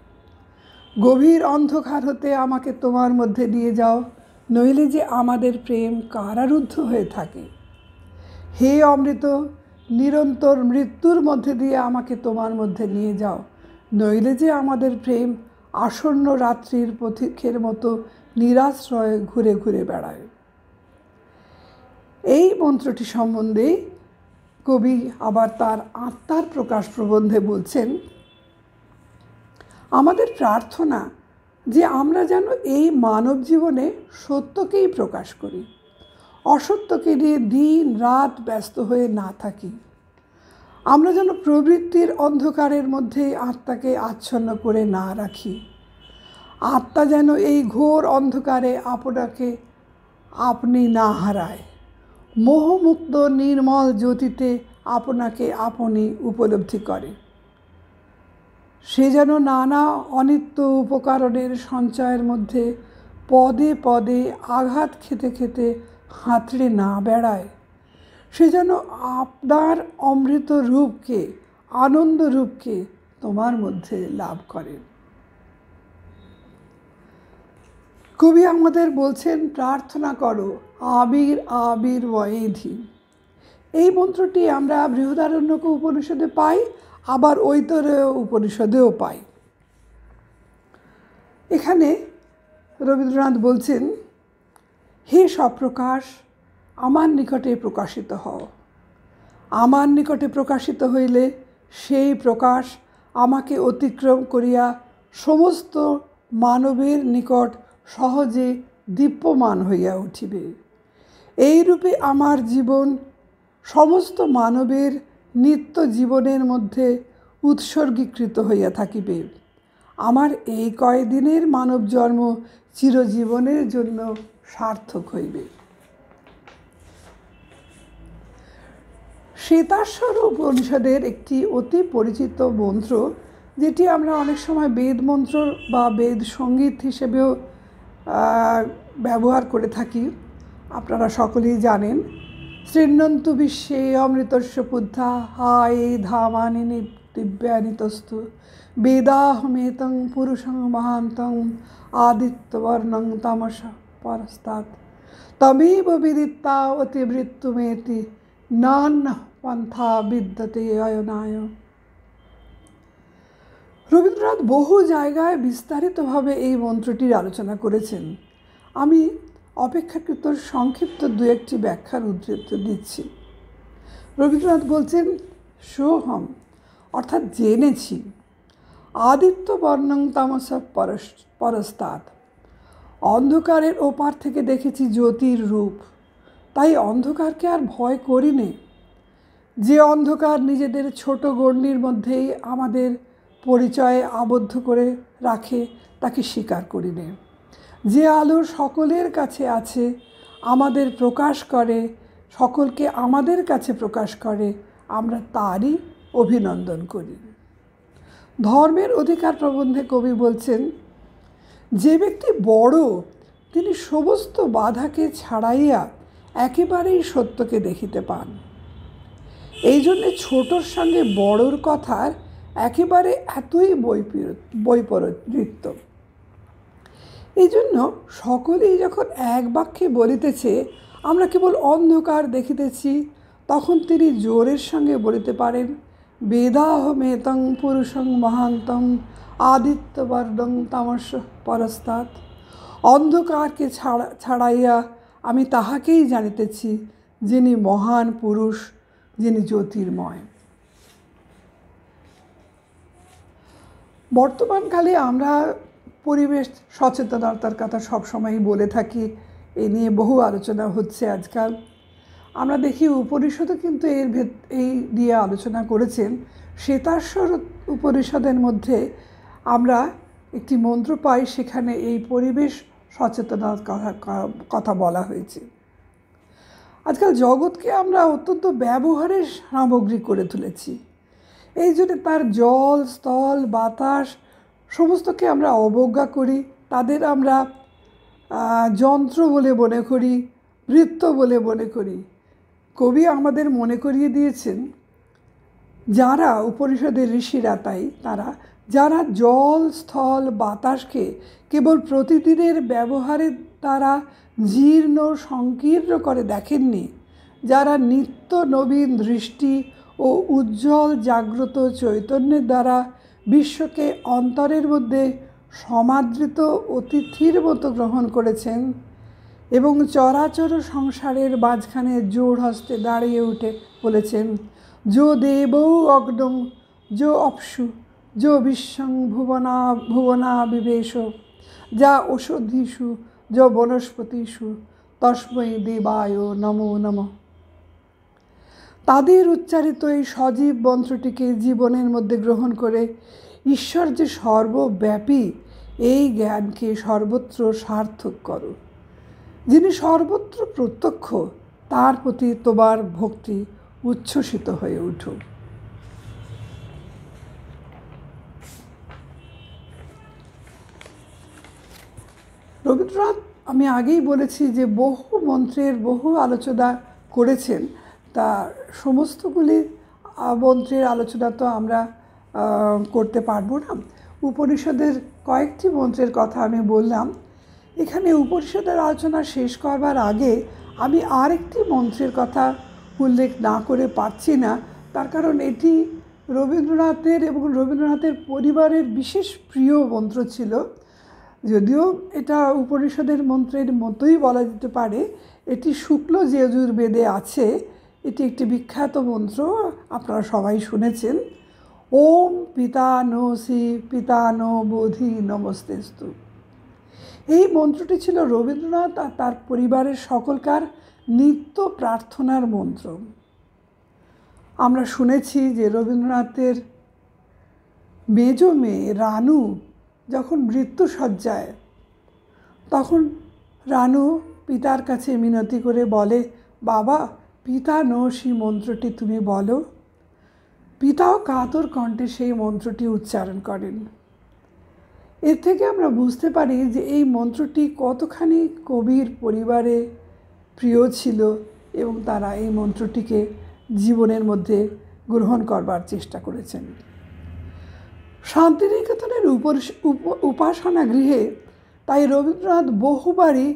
[SPEAKER 2] গভীর অন্ধকার হতে আমাকে তোমার মধ্যে নিয়ে যাও, নইলে যে আমাদের প্রেম কারারুদ্ধ হয়ে থাকে। হে অমৃত, নিরন্তর মৃত্যুর মধ্যে দিয়ে আমাকে তোমার মধ্যে নিয়ে যাও, নইলে যে আমাদের প্রেম আসন্ন রাত্রির পথিকের মতো নিরাশ্রয়ে ঘুরে ঘুরে বেড়ায়। এই মন্ত্রটি সম্বন্ধে কবি আবার তার আত্মার প্রকাশ প্রবন্ধে বলছেন, আমাদের প্রার্থনা যে আমরা যেন এই মানব জীবনে সত্যকেই প্রকাশ করি, অসত্যকে নিয়ে দিন রাত ব্যস্ত হয়ে না থাকি। আমরা যেন প্রবৃত্তির অন্ধকারের মধ্যে আত্মাকে আচ্ছন্ন করে না রাখি। আত্মা যেন এই ঘোর অন্ধকারে আপনাকে আপনি না হারায়, মোহমুক্ত নির্মল জ্যোতিতে আপনাকে আপনি উপলব্ধি করে। সে যেন নানা অনিত্য উপকরণের সঞ্চয়ের মধ্যে পদে পদে আঘাত খেতে খেতে হাতড়ে না বেড়ায়। সে যেন আপনার অমৃত রূপকে, আনন্দ রূপকে তোমার মধ্যে লাভ করে। কবি আমাদের বলছেন, প্রার্থনা করো আবির আবির্ময়ধি। এই মন্ত্রটি আমরা বৃহদারণ্যক উপনিষদে পাই, আবার ঐতরেয় উপনিষদেও পাই। এখানে রবীন্দ্রনাথ বলছেন, হে সপ্রকাশ, আমার নিকটে প্রকাশিত হও। আমার নিকটে প্রকাশিত হইলে সেই প্রকাশ আমাকে অতিক্রম করিয়া সমস্ত মানবের নিকট সহজে দীপ্যমান হইয়া উঠিবে। এইরূপে আমার জীবন সমস্ত মানবের নিত্য জীবনের মধ্যে উৎসর্গীকৃত হইয়া থাকিবে। আমার এই কয়দিনের মানব জন্ম চিরজীবনের জন্য সার্থক হইবে। শ্বেতাশ্বর উপনিষদের একটি অতি পরিচিত মন্ত্র, যেটি আমরা অনেক সময় বেদ মন্ত্র বা বেদ সঙ্গীত হিসেবেও ব্যবহার করে থাকি। আপনারা সকলেই জানেন, শৃণ্বন্তু বিশ্বে অমৃতস্য পুদ্ধা হায় ধামানি দিব্যানিতস্তু বেদাহমেতং পুরুষং মহান্তং আদিত্যবর্ণং তামস পরস্তাৎ তমেব বিদিত্তা অতিবৃত্তুমেতি নান্য পন্থা বিদ্যতে অয়নায়। রবীন্দ্রনাথ বহু জায়গায় বিস্তারিতভাবে এই মন্ত্রটির আলোচনা করেছেন। আমি অপেক্ষাকৃত সংক্ষিপ্ত দু একটি ব্যাখ্যার উদ্ধৃতি দিচ্ছি। রবীন্দ্রনাথ বলছেন, সোহম অর্থাৎ জেনেছি, আদিত্য বর্ণং তামস পরস্তাৎ, অন্ধকারের ওপার থেকে দেখেছি জ্যোতির রূপ, তাই অন্ধকারকে আর ভয় করি নে। যে অন্ধকার নিজেদের ছোট গণ্ডির মধ্যেই আমাদের পরিচয়ে আবদ্ধ করে রাখে তাকে স্বীকার করি নে। যে আলো সকলের কাছে আছে, আমাদের প্রকাশ করে, সকলকে আমাদের কাছে প্রকাশ করে, আমরা তারই অভিনন্দন করি। ধর্মের অধিকার প্রবন্ধে কবি বলছেন, যে ব্যক্তি বড় তিনি সমস্ত বাধাকে ছাড়াইয়া একেবারেই সত্যকে দেখিতে পান। এই জন্যে ছোটোর সঙ্গে বড়র কথার একেবারে এতই বৈপরীত্য। এই জন্য সকলেই যখন এক বাক্যে বলিতেছে আমরা কেবল অন্ধকার দেখিতেছি, তখন তিনি জোরের সঙ্গে বলিতে পারেন, বেদাহমেতং পুরুষং মহান্তং আদিত্যবর্ণং তামস পরস্তাৎ, অন্ধকারকে ছাড়াইয়া আমি তাহাকেই জানিতেছি যিনি মহান পুরুষ, যিনি জ্যোতির্ময়। বর্তমানকালে আমরা পরিবেশ সচেতনতার কথা সবসময়ই বলে থাকি, এ নিয়ে বহু আলোচনা হচ্ছে আজকাল। আমরা দেখি উপনিষদও কিন্তু এই নিয়ে আলোচনা করেছেন। শ্বেতাশ্বর উপনিষদের মধ্যে আমরা একটি মন্ত্র পাই, সেখানে এই পরিবেশ সচেতনতার কথা বলা হয়েছে। আজকাল জগৎকে আমরা অত্যন্ত ব্যবহারের সামগ্রী করে তুলেছি। এই জন্য তার জল, স্থল, বাতাস সমস্তকে আমরা অবজ্ঞা করি। তাদের আমরা যন্ত্র বলে মনে করি, বৃত্ত বলে মনে করি। কবি আমাদের মনে করিয়ে দিয়েছেন, যারা উপনিষদের ঋষিরা তারা যারা জল, স্থল, বাতাসকে কেবল প্রতিদিনের ব্যবহারের দ্বারা জীর্ণ সংকীর্ণ করে দেখেননি, যারা নিত্য নবীন দৃষ্টি ও উজ্জ্বল জাগ্রত চৈতন্যের দ্বারা বিশ্বকে অন্তরের মধ্যে সমাদৃত অতিথির মতো গ্রহণ করেছেন এবং চরাচর সংসারের মাঝখানে জোড় হস্তে দাঁড়িয়ে উঠে বলেছেন, যো দেবৌ অগ্নং যো অপসু যো বিশ্বং ভুবনা বিবেশ যা ঔষধিষু যো বনস্পতিষু তস্मै দেবায় নমো নমঃ। তাদের উচ্চারিত এই সজীব মন্ত্রটিকে জীবনের মধ্যে গ্রহণ করে ঈশ্বর যে সর্বব্যাপী, এই জ্ঞানকে সর্বত্র সার্থক করো। যিনি সর্বত্র প্রত্যক্ষ, তার প্রতি তোমার ভক্তি উচ্ছ্বসিত হয়ে উঠুক। রবীন্দ্রনাথ, আমি আগেই বলেছি যে বহু মন্ত্রের বহু আলোচনা করেছেন। তা সমস্তগুলি মন্ত্রের আলোচনা তো আমরা করতে পারবো না। উপনিষদের কয়েকটি মন্ত্রের কথা আমি বললাম। এখানে উপনিষদের আলোচনা শেষ করবার আগে আমি আরেকটি মন্ত্রের কথা উল্লেখ না করে পারছি না। তার কারণ এটি রবীন্দ্রনাথের এবং রবীন্দ্রনাথের পরিবারের বিশেষ প্রিয় মন্ত্র ছিল। যদিও এটা উপনিষদের মন্ত্রের মতোই বলা যেতে পারে, এটি শুক্ল যজুর্বেদে আছে। এটি একটি বিখ্যাত মন্ত্র, আপনারা সবাই শুনেছেন। ওম পিতানোসি পিতানো বোধি নমস্তেস্তু। এই মন্ত্রটি ছিল রবীন্দ্রনাথ আর তার পরিবারের সকলকার নিত্য প্রার্থনার মন্ত্র। আমরা শুনেছি যে রবীন্দ্রনাথের মেজ মেয়ে রানু যখন মৃত্যুশয্যায়, তখন রানু পিতার কাছে মিনতি করে বলে, বাবা পিতানোসি মন্ত্রটি তুমি বলো। পিতাও কাতর কণ্ঠে সেই মন্ত্রটি উচ্চারণ করেন। এর থেকে আমরা বুঝতে পারি যে এই মন্ত্রটি কতখানি কবির পরিবারে প্রিয় ছিল এবং তারা এই মন্ত্রটিকে জীবনের মধ্যে গ্রহণ করবার চেষ্টা করেছেন। শান্তিনিকেতনের উপাসনা গৃহে তাই রবীন্দ্রনাথ বহুবারই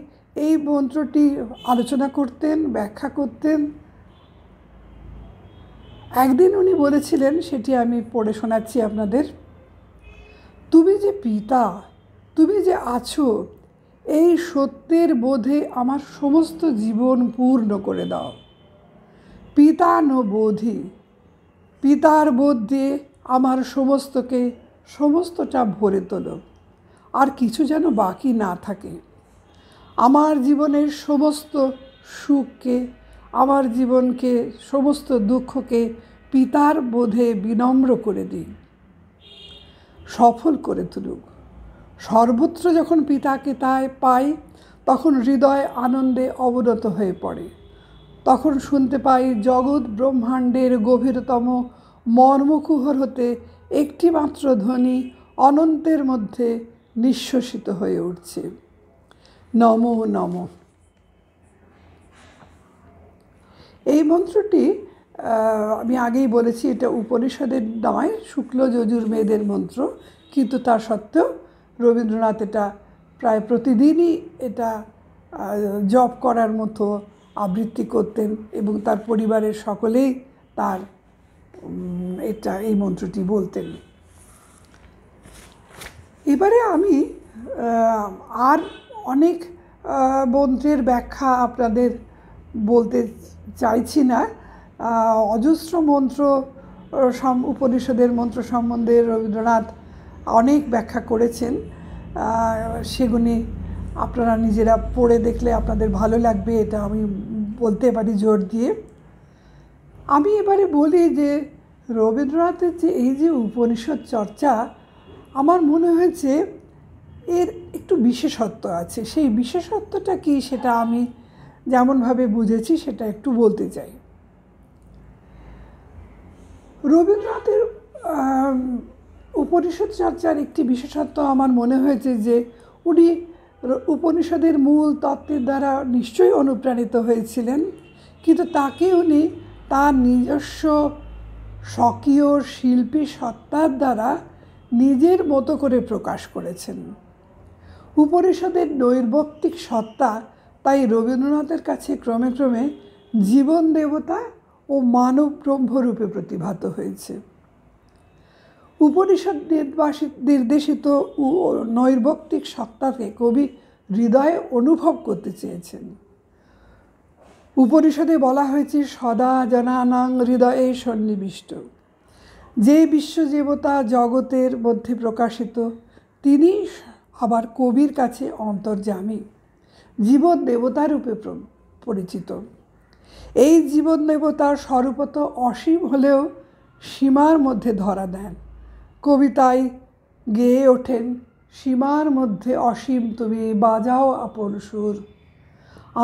[SPEAKER 2] এই মন্ত্রটি আলোচনা করতেন, ব্যাখ্যা করতেন। একদিন উনি বলেছিলেন, সেটি আমি পড়ে শোনাচ্ছি আপনাদের। তুমি যে পিতা, তুমি যে আছো, এই সত্যের বোধে আমার সমস্ত জীবন পূর্ণ করে দাও। পিতা ন বোধি, পিতার বোধ দিয়ে আমার সমস্তটা ভরে তোলো, আর কিছু যেন বাকি না থাকে। আমার জীবনের সমস্ত সুখকে, আমার জীবনকে, সমস্ত দুঃখকে পিতার বোধে বিনম্র করে দিই, সফল করে তুলুক। সর্বত্র যখন পিতাকে পাই, তখন হৃদয় আনন্দে অবনত হয়ে পড়ে। তখন শুনতে পাই জগৎ ব্রহ্মাণ্ডের গভীরতম মর্মকুহর হতে একটি মাত্র ধ্বনি অনন্তের মধ্যে নিঃশ্বসিত হয়ে উঠছে, নমো নমঃ। এই মন্ত্রটি আমি আগেই বলেছি, এটা উপনিষদের নয়, শুক্ল যজুর্বেদের মন্ত্র, কিন্তু তা সত্ত্বেও রবীন্দ্রনাথ এটা প্রায় প্রতিদিনই এটা জপ করার মতো আবৃত্তি করতেন এবং তার পরিবারের সকলেই তার এই মন্ত্রটি বলতেন। এবারে আমি আর অনেক মন্ত্রের ব্যাখ্যা আপনাদের বলতে চাইছি না। অজস্র মন্ত্র, উপনিষদের মন্ত্র সম্বন্ধে রবীন্দ্রনাথ অনেক ব্যাখ্যা করেছেন। সেগুলি আপনারা নিজেরা পড়ে দেখলে আপনাদের ভালো লাগবে, এটা আমি বলতে পারি জোর দিয়ে। আমি এবারে বলি যে রবীন্দ্রনাথের যে এই যে উপনিষদ চর্চা, আমার মনে হয়েছে এর একটু বিশেষত্ব আছে। সেই বিশেষত্বটা কি সেটা আমি যেমনভাবে বুঝেছি সেটা একটু বলতে চাই। রবীন্দ্রনাথের উপনিষদ চর্চার একটি বিশেষত্ব আমার মনে হয়েছে যে উনি উপনিষদের মূল তত্ত্বের দ্বারা নিশ্চয়ই অনুপ্রাণিত হয়েছিলেন, কিন্তু তাকে উনি তার নিজস্ব স্বকীয় শিল্পী সত্তার দ্বারা নিজের মতো করে প্রকাশ করেছেন। উপনিষদের নৈর্ব্যক্তিক সত্তা তাই রবীন্দ্রনাথের কাছে ক্রমে ক্রমে জীবন দেবতা ও মানব ব্রহ্মরূপে প্রতিভাত হয়েছে। উপনিষদ নির্দেশিত নৈর্ব্যক্তিক সত্তাকে কবি হৃদয়ে অনুভব করতে চেয়েছেন। উপনিষদে বলা হয়েছে সদা জনানাং হৃদয়ে সন্নিবিষ্ট। যে বিশ্বদেবতা জগতের মধ্যে প্রকাশিত, তিনি আবার কবির কাছে অন্তর্যামী, জীবন দেবতা রূপে পরিচিত। এই জীবন দেবতার স্বরূপত অসীম হলেও সীমার মধ্যে ধরা দেন। কবিতায় গেয়ে ওঠেন, সীমার মধ্যে অসীম তুমি বাজাও আপন সুর,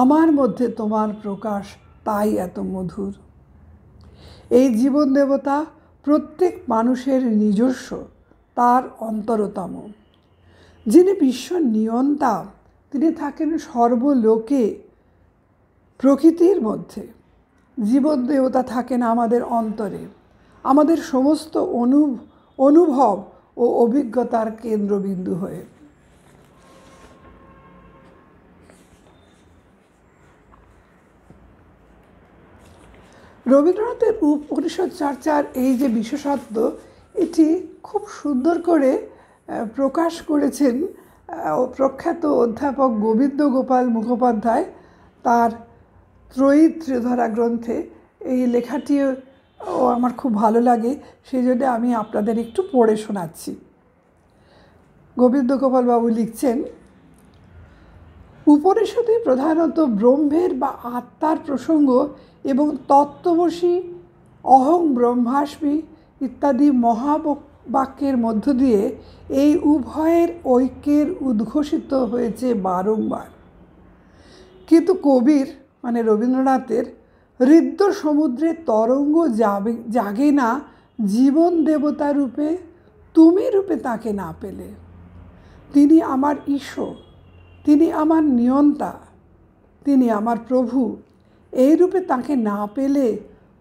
[SPEAKER 2] আমার মধ্যে তোমার প্রকাশ তাই এত মধুর। এই জীবন দেবতা প্রত্যেক মানুষের নিজস্ব, তার অন্তরতম। যিনি বিশ্ব নিয়ন্তা, তিনি থাকেন সর্বলোকে, প্রকৃতির মধ্যে। জীবন দেবতা থাকেন আমাদের অন্তরে, আমাদের সমস্ত অনুভব ও অভিজ্ঞতার কেন্দ্রবিন্দু হয়ে। রবীন্দ্রনাথের উপনিষদ চর্চার এই যে বিশেষত্ব, এটি খুব সুন্দর করে প্রকাশ করেছেন প্রখ্যাত অধ্যাপক গোবিন্দ গোপাল মুখোপাধ্যায় তার ত্রয়ী ত্রিধরা গ্রন্থে। এই লেখাটিও আমার খুব ভালো লাগে, সেই জন্য আমি আপনাদের একটু পড়ে শোনাচ্ছি। গোবিন্দ গোপালবাবু লিখছেন, উপনিষদে প্রধানত ব্রহ্মের বা আত্মার প্রসঙ্গ এবং তত্ত্বমসি, অহং ব্রহ্মাস্মি ইত্যাদি মহাবাক্যের মধ্য দিয়ে এই উভয়ের ঐক্যের উদ্ঘোষিত হয়েছে বারংবার। কিন্তু কবির মানে রবীন্দ্রনাথের হৃদ্য সমুদ্রে তরঙ্গ জাগে না জীবন দেবতা রূপে, তুমি রূপে তাকে না পেলে। তিনি আমার ঈশ্বর, তিনি আমার নিয়ন্তা, তিনি আমার প্রভু, এই রূপে তাকে না পেলে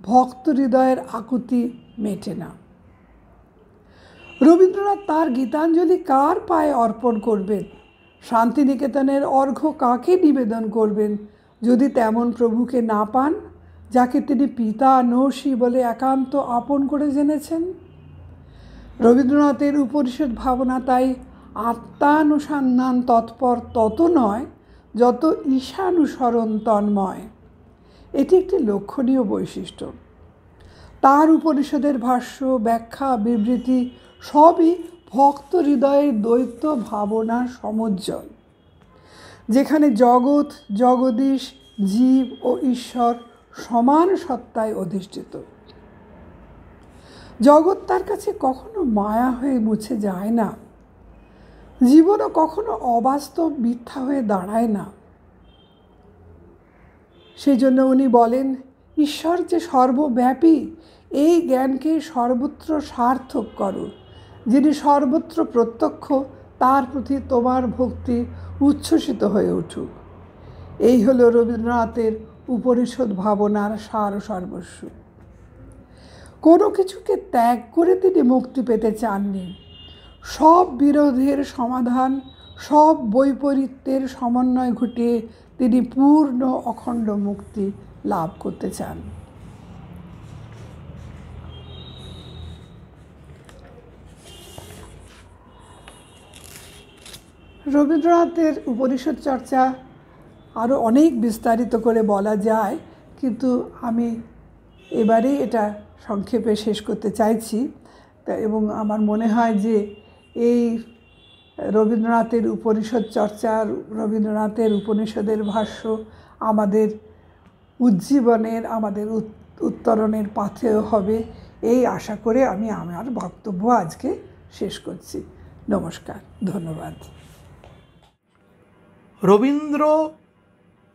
[SPEAKER 2] ভক্ত হৃদয়ের আকুতি মেটে না। রবীন্দ্রনাথ তার গীতাঞ্জলি কার পায়ে অর্পণ করবেন, শান্তিনিকেতনের অর্ঘ্য কাকে নিবেদন করবেন যদি তেমন প্রভুকে না পান, যাকে তিনি পিতা নৌসী বলে একান্ত আপন করে জেনেছেন? রবীন্দ্রনাথের উপনিষদ ভাবনা তাই আত্মানুসন্ধান তৎপর তত নয় যত ঈশানুসরণ তন্ময়। এটি একটি লক্ষণীয় বৈশিষ্ট্য। তার উপনিষদের ভাষ্য, ব্যাখ্যা, বিবৃতি সবই ভক্ত হৃদয়ের দ্বৈত ভাবনার সমুজ্জ্বল, যেখানে জগৎ, জগদীশ, জীব ও ঈশ্বর সমান সত্তায় অধিষ্ঠিত। জগৎ তার কাছে কখনো মায়া হয়ে মুছে যায় না, জীবনও কখনো অবাস্তব মিথ্যা হয়ে দাঁড়ায় না। সেই জন্য উনি বলেন, ঈশ্বর যে সর্বব্যাপী, এই জ্ঞানকে সর্বত্র সার্থক করো। যিনি সর্বত্র প্রত্যক্ষ, তার প্রতি তোমার ভক্তি উচ্ছ্বসিত হয়ে উঠুক। এই হলো রবীন্দ্রনাথের উপনিষদ ভাবনার সার সর্বস্ব। কোনো কিছুকে ত্যাগ করে তিনি মুক্তি পেতে চাননি। সব বিরোধের সমাধান, সব বৈপরীত্যের সমন্বয় ঘটিয়ে তিনি পূর্ণ অখণ্ড মুক্তি লাভ করতে চান। রবীন্দ্রনাথের উপনিষদ চর্চা আরও অনেক বিস্তারিত করে বলা যায়, কিন্তু আমি এবারে এটা সংক্ষেপে শেষ করতে চাইছি। এবং আমার মনে হয় যে এই রবীন্দ্রনাথের উপনিষদ চর্চা, রবীন্দ্রনাথের উপনিষদের ভাষ্য আমাদের উজ্জীবনের, আমাদের উত্তরণের পাথেয় হবে, এই আশা করে আমি আমার বক্তব্য আজকে শেষ করছি। নমস্কার, ধন্যবাদ।
[SPEAKER 1] রবীন্দ্র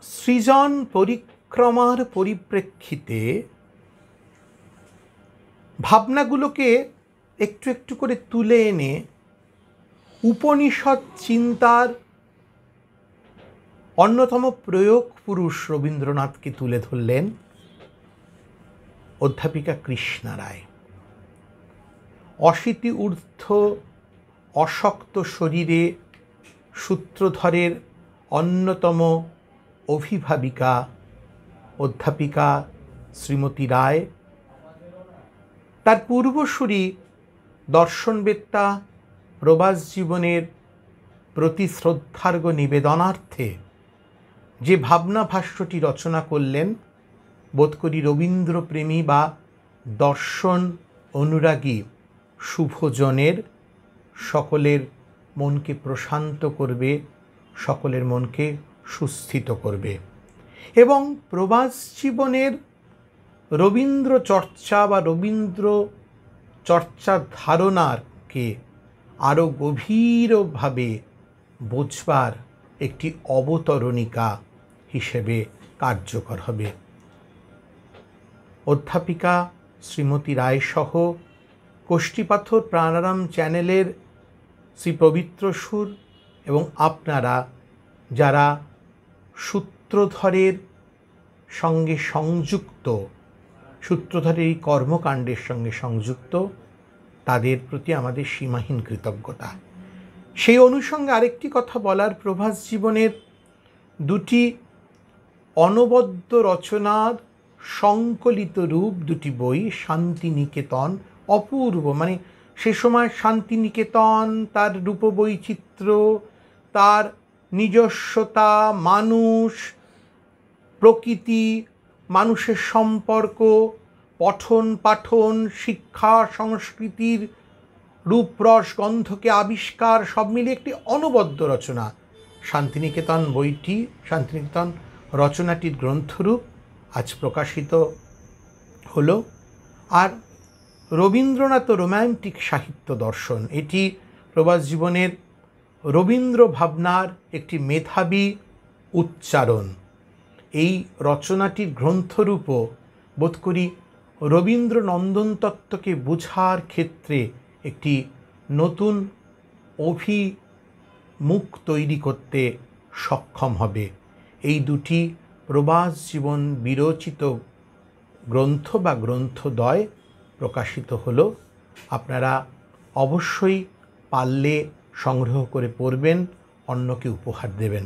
[SPEAKER 1] সৃজন পরিক্রমার পরিপ্রেক্ষিতে ভাবনাগুলোকে একটু একটু করে তুলে এনে উপনিষদ চিন্তার অন্যতম প্রয়োগ পুরুষ রবীন্দ্রনাথকে তুলে ধরলেন অধ্যাপিকা কৃষ্ণা রায়। অশীতি ঊর্ধ্ব অশক্ত শরীরে সূত্রধরের অন্যতম অভিভাবিকা অধ্যাপিকা শ্রীমতী রায় তার পূর্বসূরি দর্শনবেত্তা প্রবাস জীবনের প্রতি শ্রদ্ধার্ঘ নিবেদনার্থে যে ভাবনা ভাষ্যটি রচনা করলেন, বোধ করি রবীন্দ্রপ্রেমী বা দর্শন অনুরাগী শুভজনের সকলের মনকে প্রশান্ত করবে, সকলের মনকে সুস্থিত করবে এবং প্রবাস জীবনের রবীন্দ্র চর্চা বা রবীন্দ্র চর্চার ধারণাকে আরও গভীরভাবে বোঝবার একটি অবতরণিকা হিসেবে কার্যকর হবে। অধ্যাপিকা শ্রীমতী রায় সহ কোষ্ঠীপাথর প্রাণারাম চ্যানেলের শ্রী পবিত্র সুর এবং আপনারা যারা সূত্রধরের সঙ্গে সংযুক্ত, সূত্রধরের এই কর্মকাণ্ডের সঙ্গে সংযুক্ত, তাদের প্রতি আমাদের সীমাহীন কৃতজ্ঞতা। সেই অনুষঙ্গে আরেকটি কথা বলার, প্রভাস জীবনের দুটি অনবদ্য রচনার সংকলিত রূপ দুটি বই, শান্তিনিকেতন, অপূর্ব, মানে সে সময় শান্তিনিকেতন, তার রূপবৈচিত্র্য, তার নিজস্বতা, মানুষ, প্রকৃতি, মানুষের সম্পর্ক, পঠন পাঠন, শিক্ষা, সংস্কৃতির রূপরস গন্ধকে আবিষ্কার, সব মিলিয়ে একটি অনবদ্য রচনা। শান্তিনিকেতন বইটি, শান্তিনিকেতন রচনাটির গ্রন্থরূপ আজ প্রকাশিত হলো। আর রবীন্দ্রনাথ রোম্যান্টিক সাহিত্য দর্শন, এটি প্রবাস জীবনের রবীন্দ্র ভাবনার একটি মেধাবী উচ্চারণ। এই রচনাটির গ্রন্থরূপও বোধ করি রবীন্দ্র নন্দন তত্ত্বকে বোঝার ক্ষেত্রে একটি নতুন অভিমুখ তৈরি করতে সক্ষম হবে। এই দুটি প্রবাস জীবন বিরচিত গ্রন্থ বা গ্রন্থদ্বয় প্রকাশিত হলো। আপনারা অবশ্যই পারলে সংগ্রহ করে পড়বেন, অন্যকে উপহার দেবেন।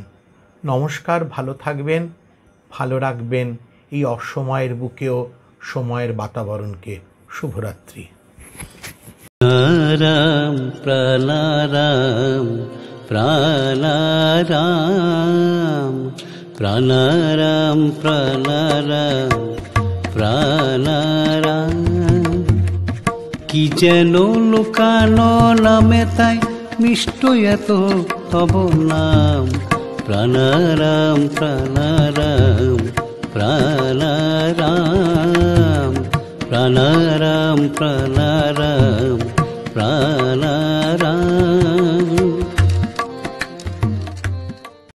[SPEAKER 1] নমস্কার, ভালো থাকবেন, ভালো রাখবেন এই অসময়ের বুকেও সময়ের বাতাবরণকে। শুভরাত্রি।
[SPEAKER 3] রাম প্রাণারাম প্রাণারাম প্রাণারাম প্রাণারাম প্রাণারাম। কি যেন লুকানো নামে তাই মিষ্ট এত তব নাম। প্রাণারাম প্রাণারাম প্রাণারাম প্রাণারাম প্রাণারাম প্রাণারাম।